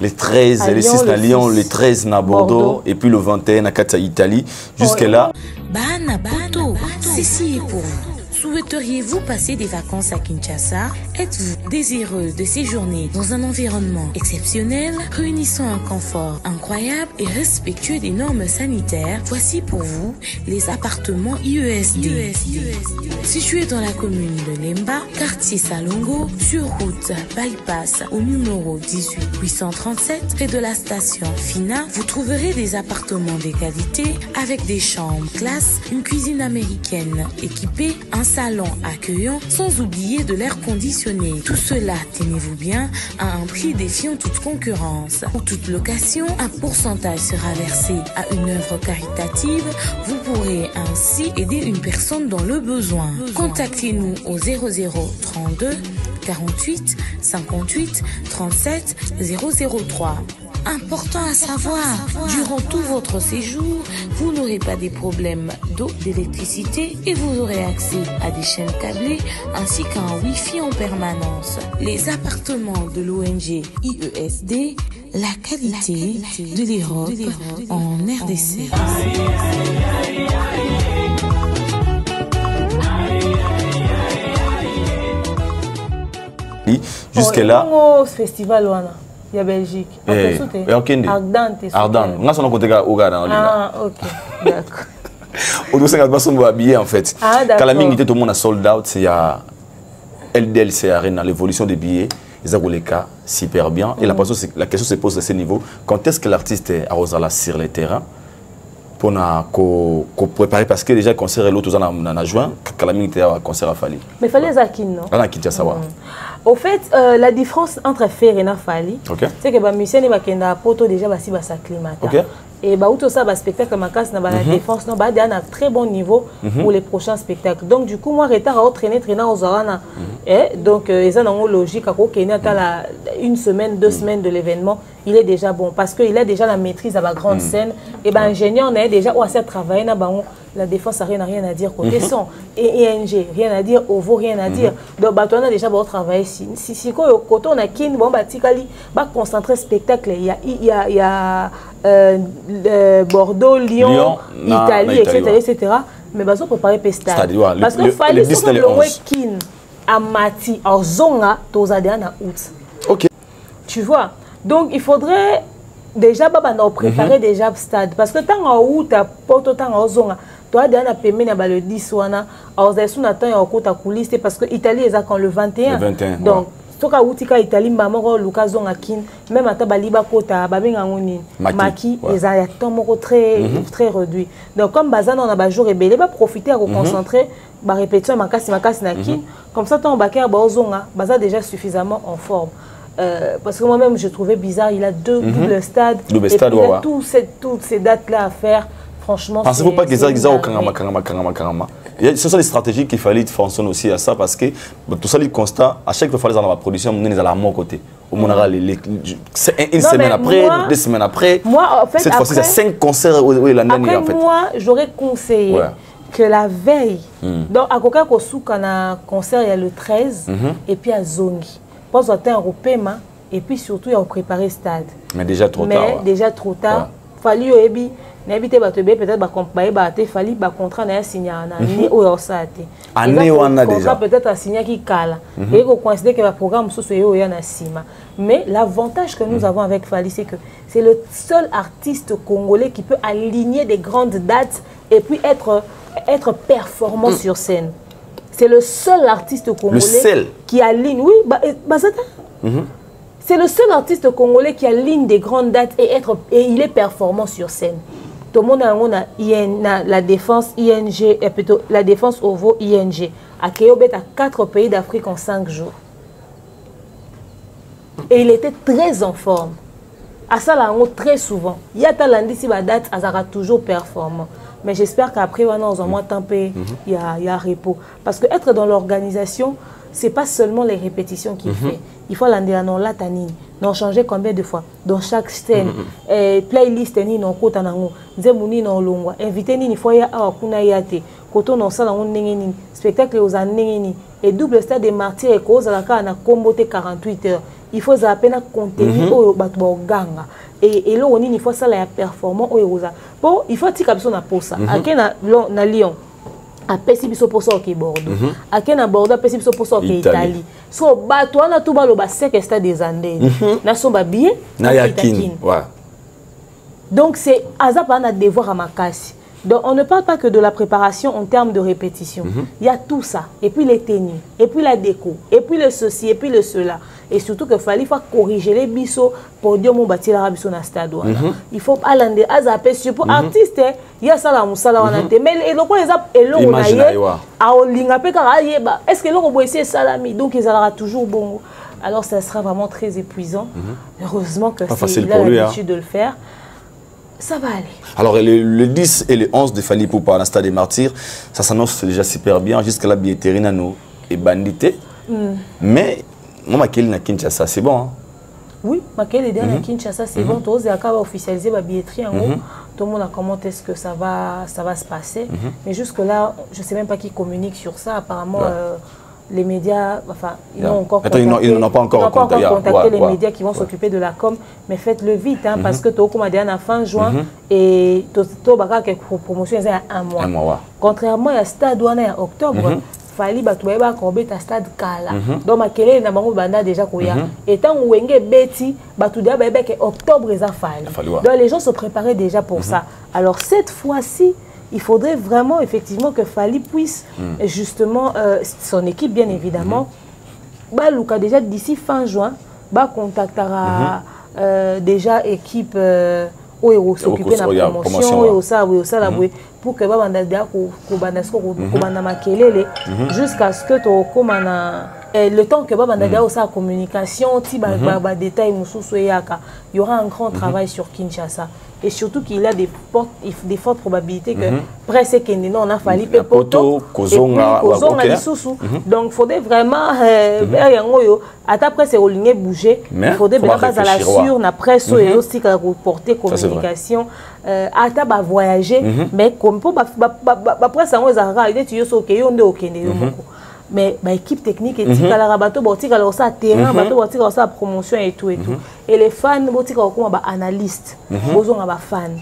les 13, les 6 à Lyon, les 13 à Bordeaux et puis le 21 à Katsa Italie. Jusque-là. Bana Bato, ceci est pour vous. Souhaiteriez-vous passer des vacances à Kinshasa? Êtes-vous désireux de séjourner dans un environnement exceptionnel, réunissant un confort incroyable et respectueux des normes sanitaires? Voici pour vous les appartements IESD. Situés dans la commune de Lemba, quartier Salongo, sur route Bypass au numéro 18837, près de la station Fina, vous trouverez des appartements de qualité avec des chambres classe, une cuisine américaine équipée, un salon accueillant, sans oublier de l'air conditionné. Tout cela, tenez-vous bien, à un prix défiant toute concurrence. Pour toute location, un pourcentage sera versé à une œuvre caritative. Vous pourrez ainsi aider une personne dans le besoin. Contactez-nous au 0032 48 58 37 003. Important à savoir, durant tout votre séjour, vous n'aurez pas des problèmes d'eau, d'électricité et vous aurez accès à des chaînes câblées ainsi qu'à un Wi-Fi en permanence. Les appartements de l'ONG IESD, la qualité de l'Europe en RDC. Jusque-là. Festival il y a Belgique. Ardente. On a son côté au Ghana. Ah, ok. D'accord. On doit se habiller en fait. Quand la minute tout le monde a sold out, c'est à LDLC Arena, l'évolution des billets. Ils ont les cas super bien. Et la question se pose à ce niveau. Quand est-ce que l'artiste est à sur le terrain pour préparer? Parce que déjà, le concert est l'autre en juin. Quand la minute est à concert à Fali. Mais Fali est à qui, non? À Kinshasa. Au fait, la différence entre Fer et Fali, c'est que les musiciens qui sont poto déjà s'acclimatent. Et bah tout ça, spectacle ma casse, na la défense, non, bah un très bon niveau pour les prochains spectacles. Donc du coup, moi retard à traîner aux Arana. Et donc ils ont une logique à quoi une semaine, 2 semaines de l'événement, il est déjà bon parce qu'il a déjà la maîtrise à la grande scène. Et ben ingénieur, on est déjà où assez travailler na la défense n'a rien à dire côté son et ING rien à dire, OVO rien à dire. Donc bah on a déjà bon travailler si côté on a kin bon bah tikali bah concentrer spectacle il y a Bordeaux, Lyon, Italie, etc. Mais bah, on peut préparer Pestade. Parce qu'il fallait que le kin à Mati, en Zonga, en août. Ok. Tu vois? Donc il faudrait déjà préparer déjà Stade. Parce que tant en août, pas tant en Zonga. Toi, tu as permis le 10 ou parce que l'Italie est quand le 21. Le 21. Donc, soka utika Italie maman Lucas Zongakin même ata baliba kota babenga ngoni maki les ayatons moko très réduit. Donc comme bazana on a ba jour rebelle ba profiter à concentrer ba répétition makasi na kin comme ça ton baker ba ozonga baza déjà suffisamment en forme. Parce que moi-même je trouvais bizarre, il a deux doubles stades et puis il a toutes ces dates là à faire. Franchement, pensez-vous pas qu'ils ont au Karama. Ce sont les stratégies qu'il fallait fonctionner aussi à ça parce que tout ça, les constats, à chaque fois qu'il fallait dans la production, on est à mon côté. Une semaine après, 2 semaines après. Moi, en fait, cette fois-ci, c'est 5 concerts l'année en fait. Moi, j'aurais conseillé que la veille, donc à Koka Kosuka, un concert, il y a le 13 et puis à Zongi. Pas un repaiement et puis surtout, il y a préparé stade. Mais déjà trop tard. Déjà trop tard. Fallu ebi n'habiter batebe peut-être ba compagnie ba te fali ba contrat na signer na ni o osate année on a déjà peut-être à signer qui cala et qu'on considère que le programme sous yo ya na sima. Mais l'avantage que nous avons avec Fally, c'est que c'est le seul artiste congolais qui peut aligner des grandes dates et puis être performant sur scène. C'est le seul artiste congolais qui aligne. Oui, c'est le seul artiste congolais qui aligne des grandes dates et il est performant sur scène. Tout le monde a la défense ING, plutôt la défense OVO ING. À Kéobet, à 4 pays d'Afrique en 5 jours. Et il était très en forme. À ça, là, très souvent. Il y a talandi si la date, elle sera toujours performant. Mais j'espère qu'après, on a moins tempé, il y a repos. Parce que être dans l'organisation, ce n'est pas seulement les répétitions qu'il fait. Il faut l'andi non la tanine. Non changer combien de fois dans chaque scène. Playlist ni non kota nango. Nzemuni non longwa. Invité ni fois ya akuna yate. Koto non sala on nengeni. Spectacle aux nengeni. Et double stade des martyrs et cause la ka na comboté 48 heures. Il faut à peine contenu au batbo ganga. Et là on il faut ça la performant au rosa. Bon, il faut tika biso na posa. Akena na Lyon. A pesi biso posa au Bordeaux. A Kena Bordeaux a pesi biso posa au Italie. So bato na tout balo ba 5 stades des Andes. Na so ba billet na yakin. Donc c'est azap na devoir à makasi. Donc on ne parle pas que de la préparation en termes de répétition. Il y a tout ça. Et puis les tenues, et puis la déco, et puis le ceci, et puis le cela. Et surtout qu'il fallait corriger les bisous pour dire mon bâti la rabisso na stade. Il faut aller à zapper sur pour artiste. Il y a ça là, moussala wanate. Mais le quoi et le on a yé. A olinga pe karaye ba. Est-ce que le robot essaie salami donc ils aura toujours bon. Alors ça sera vraiment très épuisant. Heureusement que c'est l'habitude de le faire. Ça va aller. Alors le 10 et le 11 de Fally Ipupa à la Stade des Martyrs, ça s'annonce déjà super bien jusqu'à la billetterie nano et bandité. Mais moi Makeli na Kinshasa, c'est bon hein? Oui, Makeli est na Kinshasa, c'est bon. Tous les accords officialisés la billetterie en haut. Tout le monde a comment est-ce que ça va se passer. Mais jusque là, je sais même pas qui communique sur ça. Apparemment. Les médias, enfin, ils n'ont encore contacté les médias qui vont s'occuper de la com, mais faites-le vite, hein, parce que tout comme à fin juin et tout baka quelques promotions il y a un mois. Contrairement à stade ou en octobre, Fally batoueba kombé à stade kala. Donc ma kele na bango banda déjà koya. Et tant wenge beti batoudia bébé que octobre ils a Fally. Donc les gens se préparaient déjà pour ça. Alors cette fois-ci il faudrait vraiment, effectivement, que Fally puisse, justement, son équipe, bien évidemment, Luka, déjà d'ici fin juin, contactera déjà équipe où s'occuper de la promotion, pour que jusqu'à ce que le temps que la communication, il y aura un grand travail sur Kinshasa. et surtout qu'il a des fortes probabilités que presque qu'on a fallu poto kozonga donc il faudrait vraiment après c'est au ligne bouger il faudrait bien baser la sur na presse et aussi reporter communication ata ba voyager mais comme pour ba presse on les a il tu so que on est mais l'équipe technique est la bateau botique alors ça terrain bateau botique alors ça promotion et tout et les fans botique comme ba analyste bozonga ba fan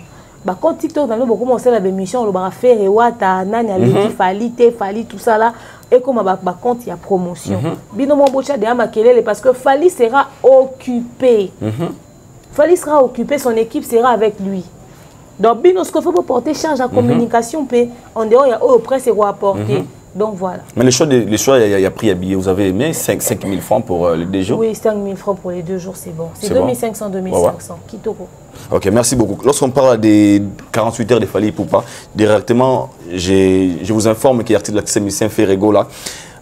ba quand TikTok dans beaucoup commencer la émission le ba faire et wata nani aleki fali tout ça là et comme ba compte il y a promotion bino mon bocha de makelele parce que Fali sera occupé Fali sera occupé son équipe sera avec lui donc bino ce qu'il faut porter charge à communication pe en dehors il y a au presse et apporter. Donc voilà. Mais le choix, il y a pris à billet. Vous avez aimé 5 000 francs pour les 2 jours? Oui, 5 000 francs pour les 2 jours, c'est bon. C'est 2500, 2500. Kitoko. Ok, merci beaucoup. Lorsqu'on parle des 48 heures de Fali Ipupa, directement, je vous informe que l'artiste de la Saint Ferregola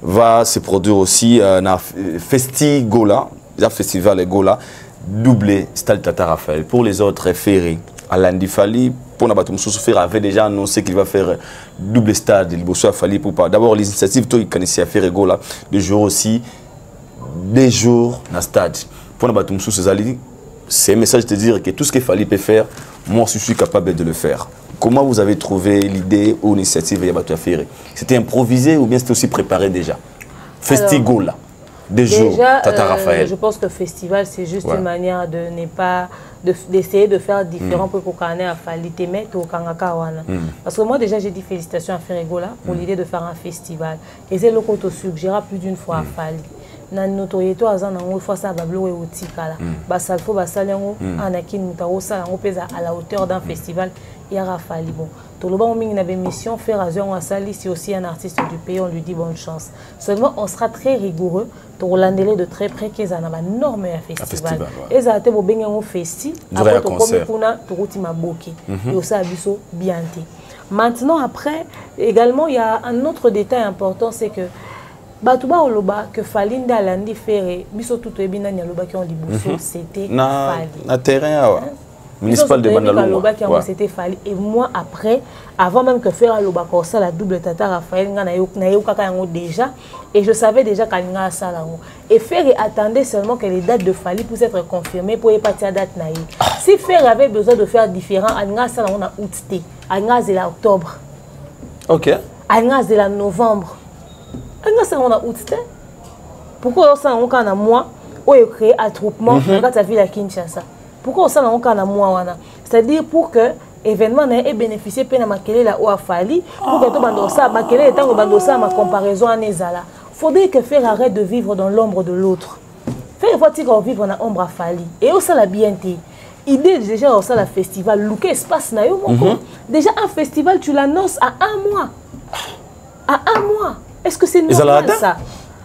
va se produire aussi dans Festigola, le festival Gola, doublé Stade Tata Raphaël. Pour les autres ferrés, Alain Fali, pour Nabatum Souffrir avait déjà annoncé qu'il va faire double stade, il bosse à Fali Ipupa. D'abord, les initiatives, toi, il connaissait à faire Gola, de jour aussi, des jours dans le stade. Pour Nabatum Souffrir, c'est un message de dire que tout ce que Fali peut faire, moi, je suis capable de le faire. Comment vous avez trouvé l'idée ou l'initiative Yabatou Ferré? C'était improvisé ou bien c'était aussi préparé déjà? Festigola, des jours, Tata Raphaël. Je pense que festival, c'est juste une manière de ne pas d'essayer de faire différent pour qu'on ait à Fali Temet ou Kangakawana. Parce que moi déjà j'ai dit félicitations à Ferregola pour l'idée de faire un festival. Et c'est le qu'on te suggéra plus d'une fois à Fali. Na notoriété à zan nango fois ça bablo et otikala. Basalfo basalengo anakin mutaro ça nango pesa à la hauteur d'un festival il y a Fali bon. Tout le monde a une mission faire azon à Sali c'est aussi un artiste du pays on lui dit bonne chance. Seulement on sera très rigoureux pour l'andeler de très près qu'ils en a une norme à festival. Et ça a été bon benga on festi après to comme kuna to rotima boki et aussi abiso bianté. Maintenant après également il y a un autre détail important c'est que Batouba Oloba que Falinda Landi Ferré, biso tout ebina nyaloba qui on dit bousso c'était Fali. Na terrain municipal de Bandalou. C'était Fali et moi après avant même que faire Aloba comme ça la double Tata Raphaël na yo kaka yango déjà et je savais déjà qu'Alinga ça là et Ferré attendait seulement que les dates de Fali puissent être confirmées pour y partir à date naïe. Si Ferré avait besoin de faire différent Alinga ça là on a août té Alinga c'est la octobre. OK. Alinga c'est la novembre. On a août. Pourquoi on a un mois où il crée attroupement dans ta ville à Kinshasa? Pourquoi on a un mois? C'est-à-dire pour que l'événement ait bénéficié de la ou à Fali, pour que ma comparaison à Nezala. Il faudrait que faire arrête de vivre dans l'ombre de l'autre. Faire faut vivre dans l'ombre à Fali. Et aussi la bienté. Idée déjà au le festival, look espace na yo moko. Déjà un festival tu l'annonces à 1 mois. À 1 mois. Est-ce que c'est normal ça?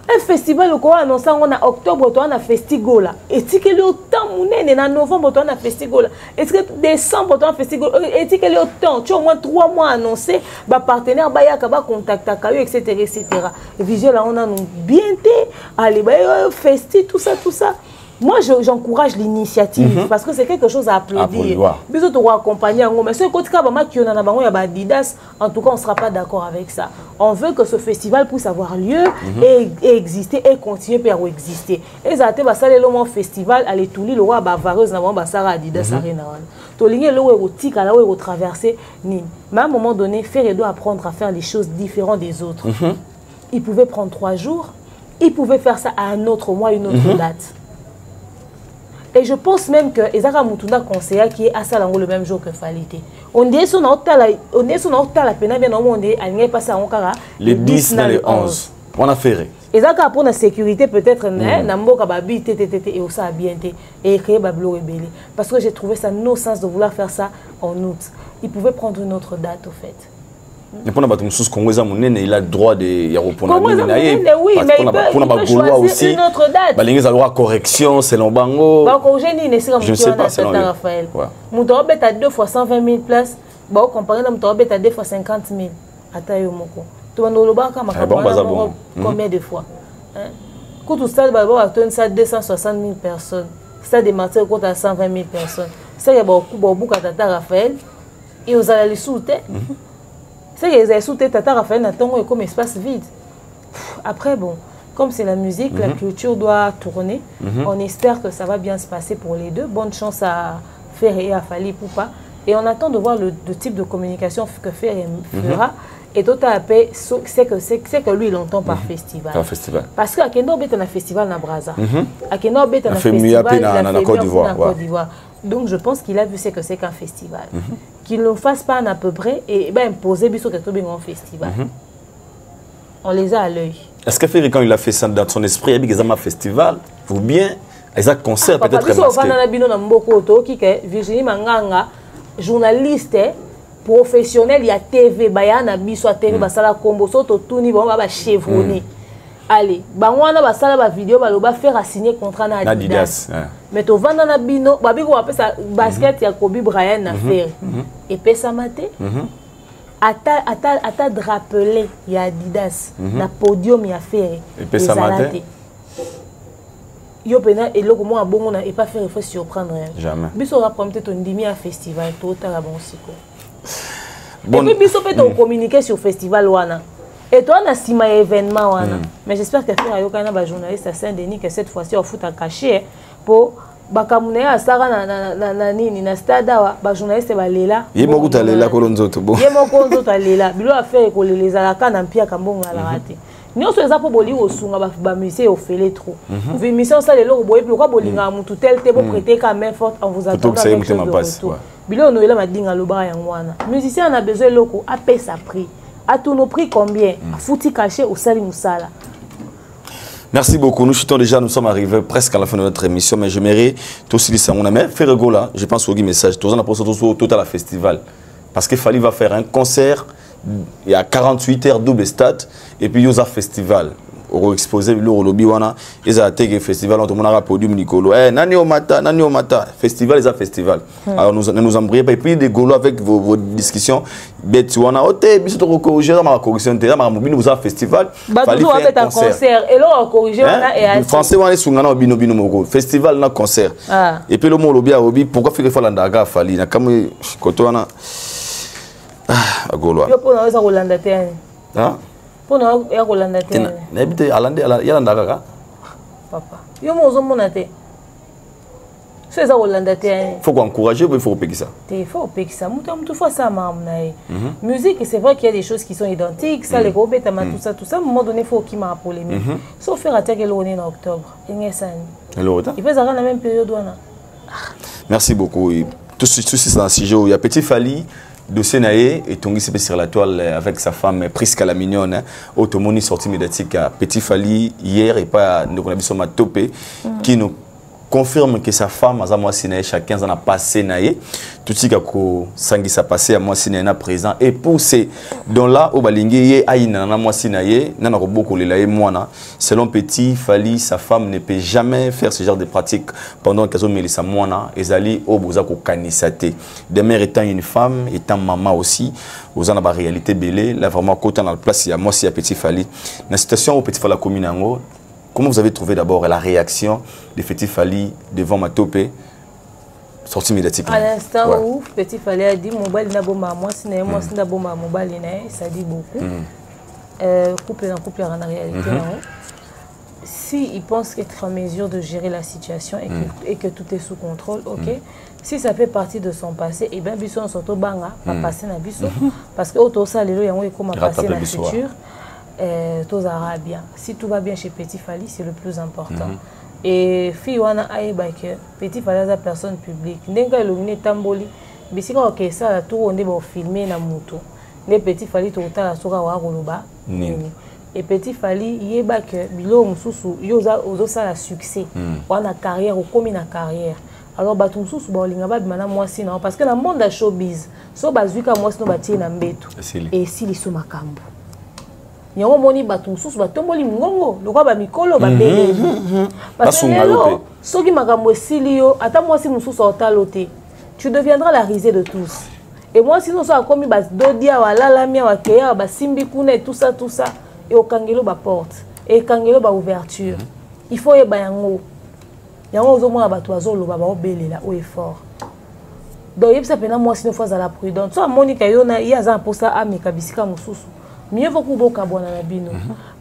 Un festival qu'on a annoncé en octobre, on a Festigola. Est-ce que le temps en novembre, on a Festigola? Est-ce que décembre, on a Festigola? Est-ce que le temps, tu as au moins 3 mois annoncé, bah partenaire, bah yaka, contact, etc., etc. Et visuel là, on a bien été, allez, bah festi, tout ça, tout ça. Moi, j'encourage l'initiative parce que c'est quelque chose à applaudir. Mais on doit accompagner. Mais ce côté qui en a Adidas, en tout cas, on ne sera pas d'accord avec ça. On veut que ce festival puisse avoir lieu et exister et continuer à exister. Et ça a été le festival, aller tout le roi Bavareuse, Adidas Arena. Tout le érotique, là où traverser. Mais à un moment donné, Ferré doit apprendre à faire les choses différentes des autres. Il pouvait prendre 3 jours, il pouvait faire ça à un autre mois, une autre date. Et je pense même que Ezara Mutunda conseiller qui est à Salango le même jour que Falité. On dit son la peine bien au monde à passer à Onkara le 10 et le 11. On a fait. Ezaka pour la sécurité peut-être Namboka Babi et aussi à bien et créer Bablo Rebelle parce que j'ai trouvé ça no sens de vouloir faire ça en août. Il pouvait prendre une autre date au fait. Et pour nous Congolais il a le droit de oui, mais il peut choisir aussi, une autre date. Il a le droit à correction selon Bango. Je ne sais pas selon Raphaël. Moutobet à 2 fois 120 000 places. Comparé à Moutobet à 2 fois 50 000. Atayo Moko. Tu vas nous combien de fois? Quand tu stade, tu as 260 000 personnes. Stade des Martyrs, tu as 120 000 personnes. c'est que beaucoup Tata Raphaël et aux allez sauter. C'est que les sauter Tata Raphaël n'attend comme espace vide. Après bon, comme c'est la musique, la culture doit tourner. On espère que ça va bien se passer pour les deux. Bonne chance à Fer et à Fally Ipupa. Et on attend de voir le type de communication que Fer fera. Et tout à fait, c'est que lui, il entend par festival. Parce qu'à Kendo, il y a un festival dans Brazza. À Kendo, il y a un festival en Côte d'Ivoire. Donc, je pense qu'il a vu ce que c'est qu'un festival. Qu'il ne fasse pas à peu près et imposer quelque chose un festival. On les a à l'œil. Est-ce que Fer, quand il a fait ça dans son esprit, il y a un festival ou bien il y a un concert peut-être Virginie Manganga, journaliste, professionnel, il y a TV, Bayana, Biso, TV, Basala, Combo, Soto, Tuni, Bamba, chevronné. Allez, Bangwana, Basala, ba vidéo, ba faire à signer contrat na Adidas. Mais tu vas dans la bino, babi ko appelle ça basket, il y a Kobe Bryant à faire. Et puis ça maté. Ata drapelé, il y a Adidas, na podium, il y a fait. Et puis ça maté. Yo pena et logo moi bon on n'a pas fait il surprendre rien. Jamais. Biso va prompter ton demi à festival tout à la bon siko. Bon. Et puis biso peut on communiquer sur festival wana. Et toi on a sima événement wana. Mais j'espère que faire yo kana ba journaliste à Saint-Denis que cette fois-ci on fout en cachet pour bakamune à Sara na nini na stade ba journaliste ba lela. Yemo ko lela ko lonzoto bo. Yemo ko lonzoto lela. Bilo a faire ko leleza la kana mpia kambonga la raté. Nous sommes là pour boli au son, ba musée au fait trop. Vous mission ça les lots boy pourquoi bolinga mutu tel te pour prêter quand même forte en vous attendant quelque chose de retour. Bilo no ela madinga lo ba yangwana. Musicien a besoin loko a payer sa prix. À tous nos prix combien? A fouti caché au sali musala. Merci beaucoup. Nous sommes arrivés presque à la fin de notre émission, mais je mérite tout ce que on a fait là, je pense au message. Tout ça tout à la festival parce qu'il fallait va faire un concert. Il y a 48 heures double stade et puis il y a un festival. On exposé le lobby wana, ils ont attaqué le festival, on a podium Nicolo. Nani o mata, festival, ils ont festival. Alors nous embrayons et puis des golo avec vos discussions. Bet wana ote, biso to corriger ma correction de ma mobile nous a festival. Fallait faire un concert. Et là on corriger wana et français wana sungana bino moko festival na concert. Et puis le mot lobby a obi pourquoi faire fa landaga fali na comme koto wana. Ah, Golo. Yo pour nous Rolanda Ten. Hein? Pour nous Rolanda Ten. N'habite alande yalanda kaka. Papa. Yo mo zo monate. C'est ça Rolanda Ten. Faut encourager ou il faut payer ça? Il faut payer ça. Mutu fois ça mamnaï. Musique, c'est vrai qu'il y a des choses qui sont identiques, ça les gobet tout ça à un moment donné faut qu'il m'a polémique. Sauf faire attaquer l'année en octobre. Il peut avoir la même période wana. Merci beaucoup. Tout c'est dans ce sujet où il y a Petit Fally dossier naé et Tongi s'est sur la toile avec sa femme Prisca la mignonne automoni sortie médiatique à Petit Fally hier et pas nous on a vu son topé qui nous confirme que sa femme à moi sinaé chacun en a passé naé tout ce qui a sangi ça passé à moi sinaé na présent et poussé dans là au balingi aïna na moi sinaé na beaucoup les moi na selon Petit Fally sa femme ne peut jamais faire ce genre de pratique pendant qu'elle a mis sa moana ezali au boza ko kanisate de mère étant une femme étant maman aussi aux en a réalité belé là vraiment côté dans la place il y a moi si à Petit Fally la situation au Petit Fally commune en comment vous avez trouvé d'abord la réaction de Petit Fally devant Matopé sortie médiatique? À l'instant où Petit Fally a dit mobile n'a bomba moi si moi si n'a bomba mobile ça dit beaucoup. Couple en réalité si il pense qu'être en mesure de gérer la situation et que tout est sous contrôle, ok. Si ça fait partie de son passé, et bien biso on s'auto banga pas passer na biso parce que auto ça les yango comment passer dans le futur. Tout ira bien. Si tout va bien chez Petit Fally, c'est le plus important. Et Fiwana Aïbake, Petit Fally est la personne publique. N'enga illuminé tamboli, bisika ok ça tout on est bon filmer na moto. Les Petit Fally tout à la soga wa roloba. Et Petit Fally yebake bilo mususu yoza ozosa la succès. Wana carrière ou comme na carrière. Alors batum mususu ba olinga ba bimana moi si non parce que dans le monde de showbiz, so bazuka moi si no batie na mbeto. Et si li so makambo. Yango moni batum susu batomboli ngongo lokwa ba mikolo ba bele parce que lelo soki makambo esili yo ata mwasi mususu otalote tu deviendras la risée de tous et moi sinon so akomi ba dodia walala mia wakeya ba simbi kuna et tout ça et okangelo ba porte et kangelo ba ouverture il faut yeba yango ozo mona bato azoloba ba obelela o effort donc il y a pena moi si une fois à la prudence so Monica yona il y a ça pour ça ameka bisika mususu mieux vaut kuboka bwana na bino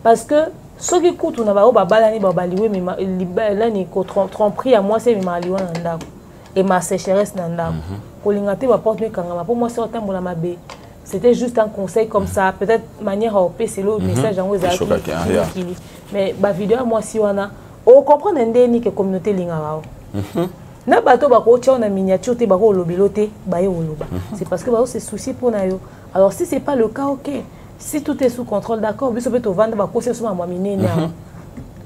parce que ceux qui coûtent on a ba balani ba baliwe mais là ni ko tromperie à moi c'est mi maliwa na ndako et ma sécheresse na ndako kolingate ba porte me kangama pour moi c'est autant pour la mabe c'était juste un conseil comme ça peut-être manière à opérer c'est le message en aux mais ba vidéo moi si wana on comprend ndeni que communauté lingara na bato ba ko tia na miniature te ba ko lobilote ba ye oloba c'est parce que ba se soucier pour na yo alors si c'est pas le cas OK si tout est sous contrôle d'accord biso peut vendre ba ko se suma moi minene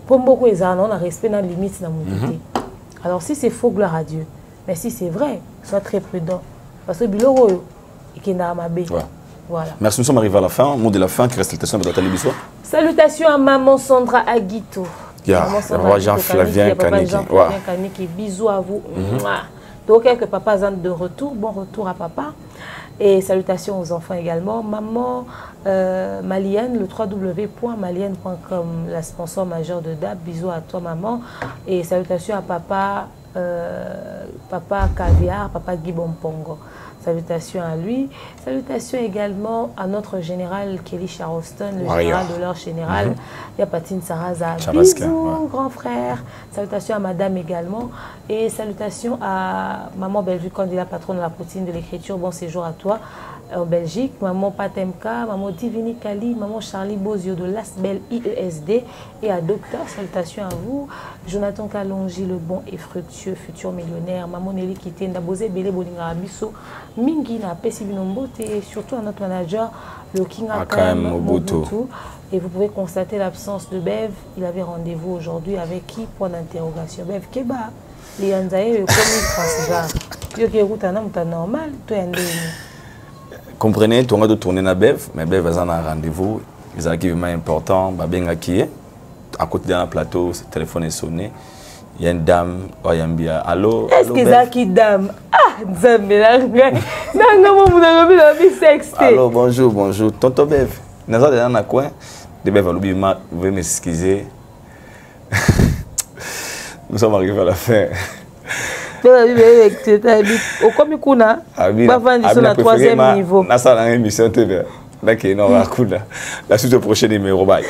pour beaucoup ezana on a respect na limite na monité alors si c'est faux gloire à Dieu mais si c'est vrai sois très prudent parce que biloko yo ikenda mabe voilà merci nous sommes arrivés à la fin mot de la fin qui reste salutations de la télévision salutations à maman Sandra Aguito. Roi Jean-Flavien Kaniki, bisous à vous. Donc, quelques papas de retour, bon retour à papa. Et salutations aux enfants également. Maman Malienne, le www.malienne.com, la sponsor majeure de DAB. Bisous à toi, maman. Et salutations à papa, papa Caviar, papa Guy Bompongo. Salutations à lui. Salutations également à notre général Kelly Charleston, le général de leur général. Il y a Patine Saraza. Bisous, grand frère. Salutations à madame également. Et salutations à maman Bellevue, candidat patronne de la poutine de l'écriture. Bon séjour à toi en Belgique. Maman Patemka, maman Divini Kali, maman Charlie Bozio de l'Asbel IESD. Et à docteur, salutations à vous. Jonathan Kalonji, le bon et fructueux futur millionnaire. Maman Nelly Kité, Ndabose Bele Bolinga Abisso. Mingi na Pessi Binombote et surtout à notre manager, le King Akam Mobutu. Et vous pouvez constater l'absence de Bev. Il avait rendez-vous aujourd'hui avec qui? Point d'interrogation. Bev Keba, les Anzaïe, le commis transgar. Yo qui écoute un homme normal, toi comprenez, tu as de tourner na Bev, mais Bev a un rendez-vous. Les arguments importants, Babenga qui est à côté d'un plateau, ce téléphone est sonné. Il y a une dame, Oyambia. Allô? Est-ce que c'est qui dame? Ah, allô, bonjour, bonjour. Tonton Bev, nous sommes dans un coin. De Bev, vous pouvez m'excuser. Nous sommes arrivés à la fin. Au comme kuna, on na troisième niveau. Na sala émission TV. Là qui est non, la suite du prochain numéro. Bye.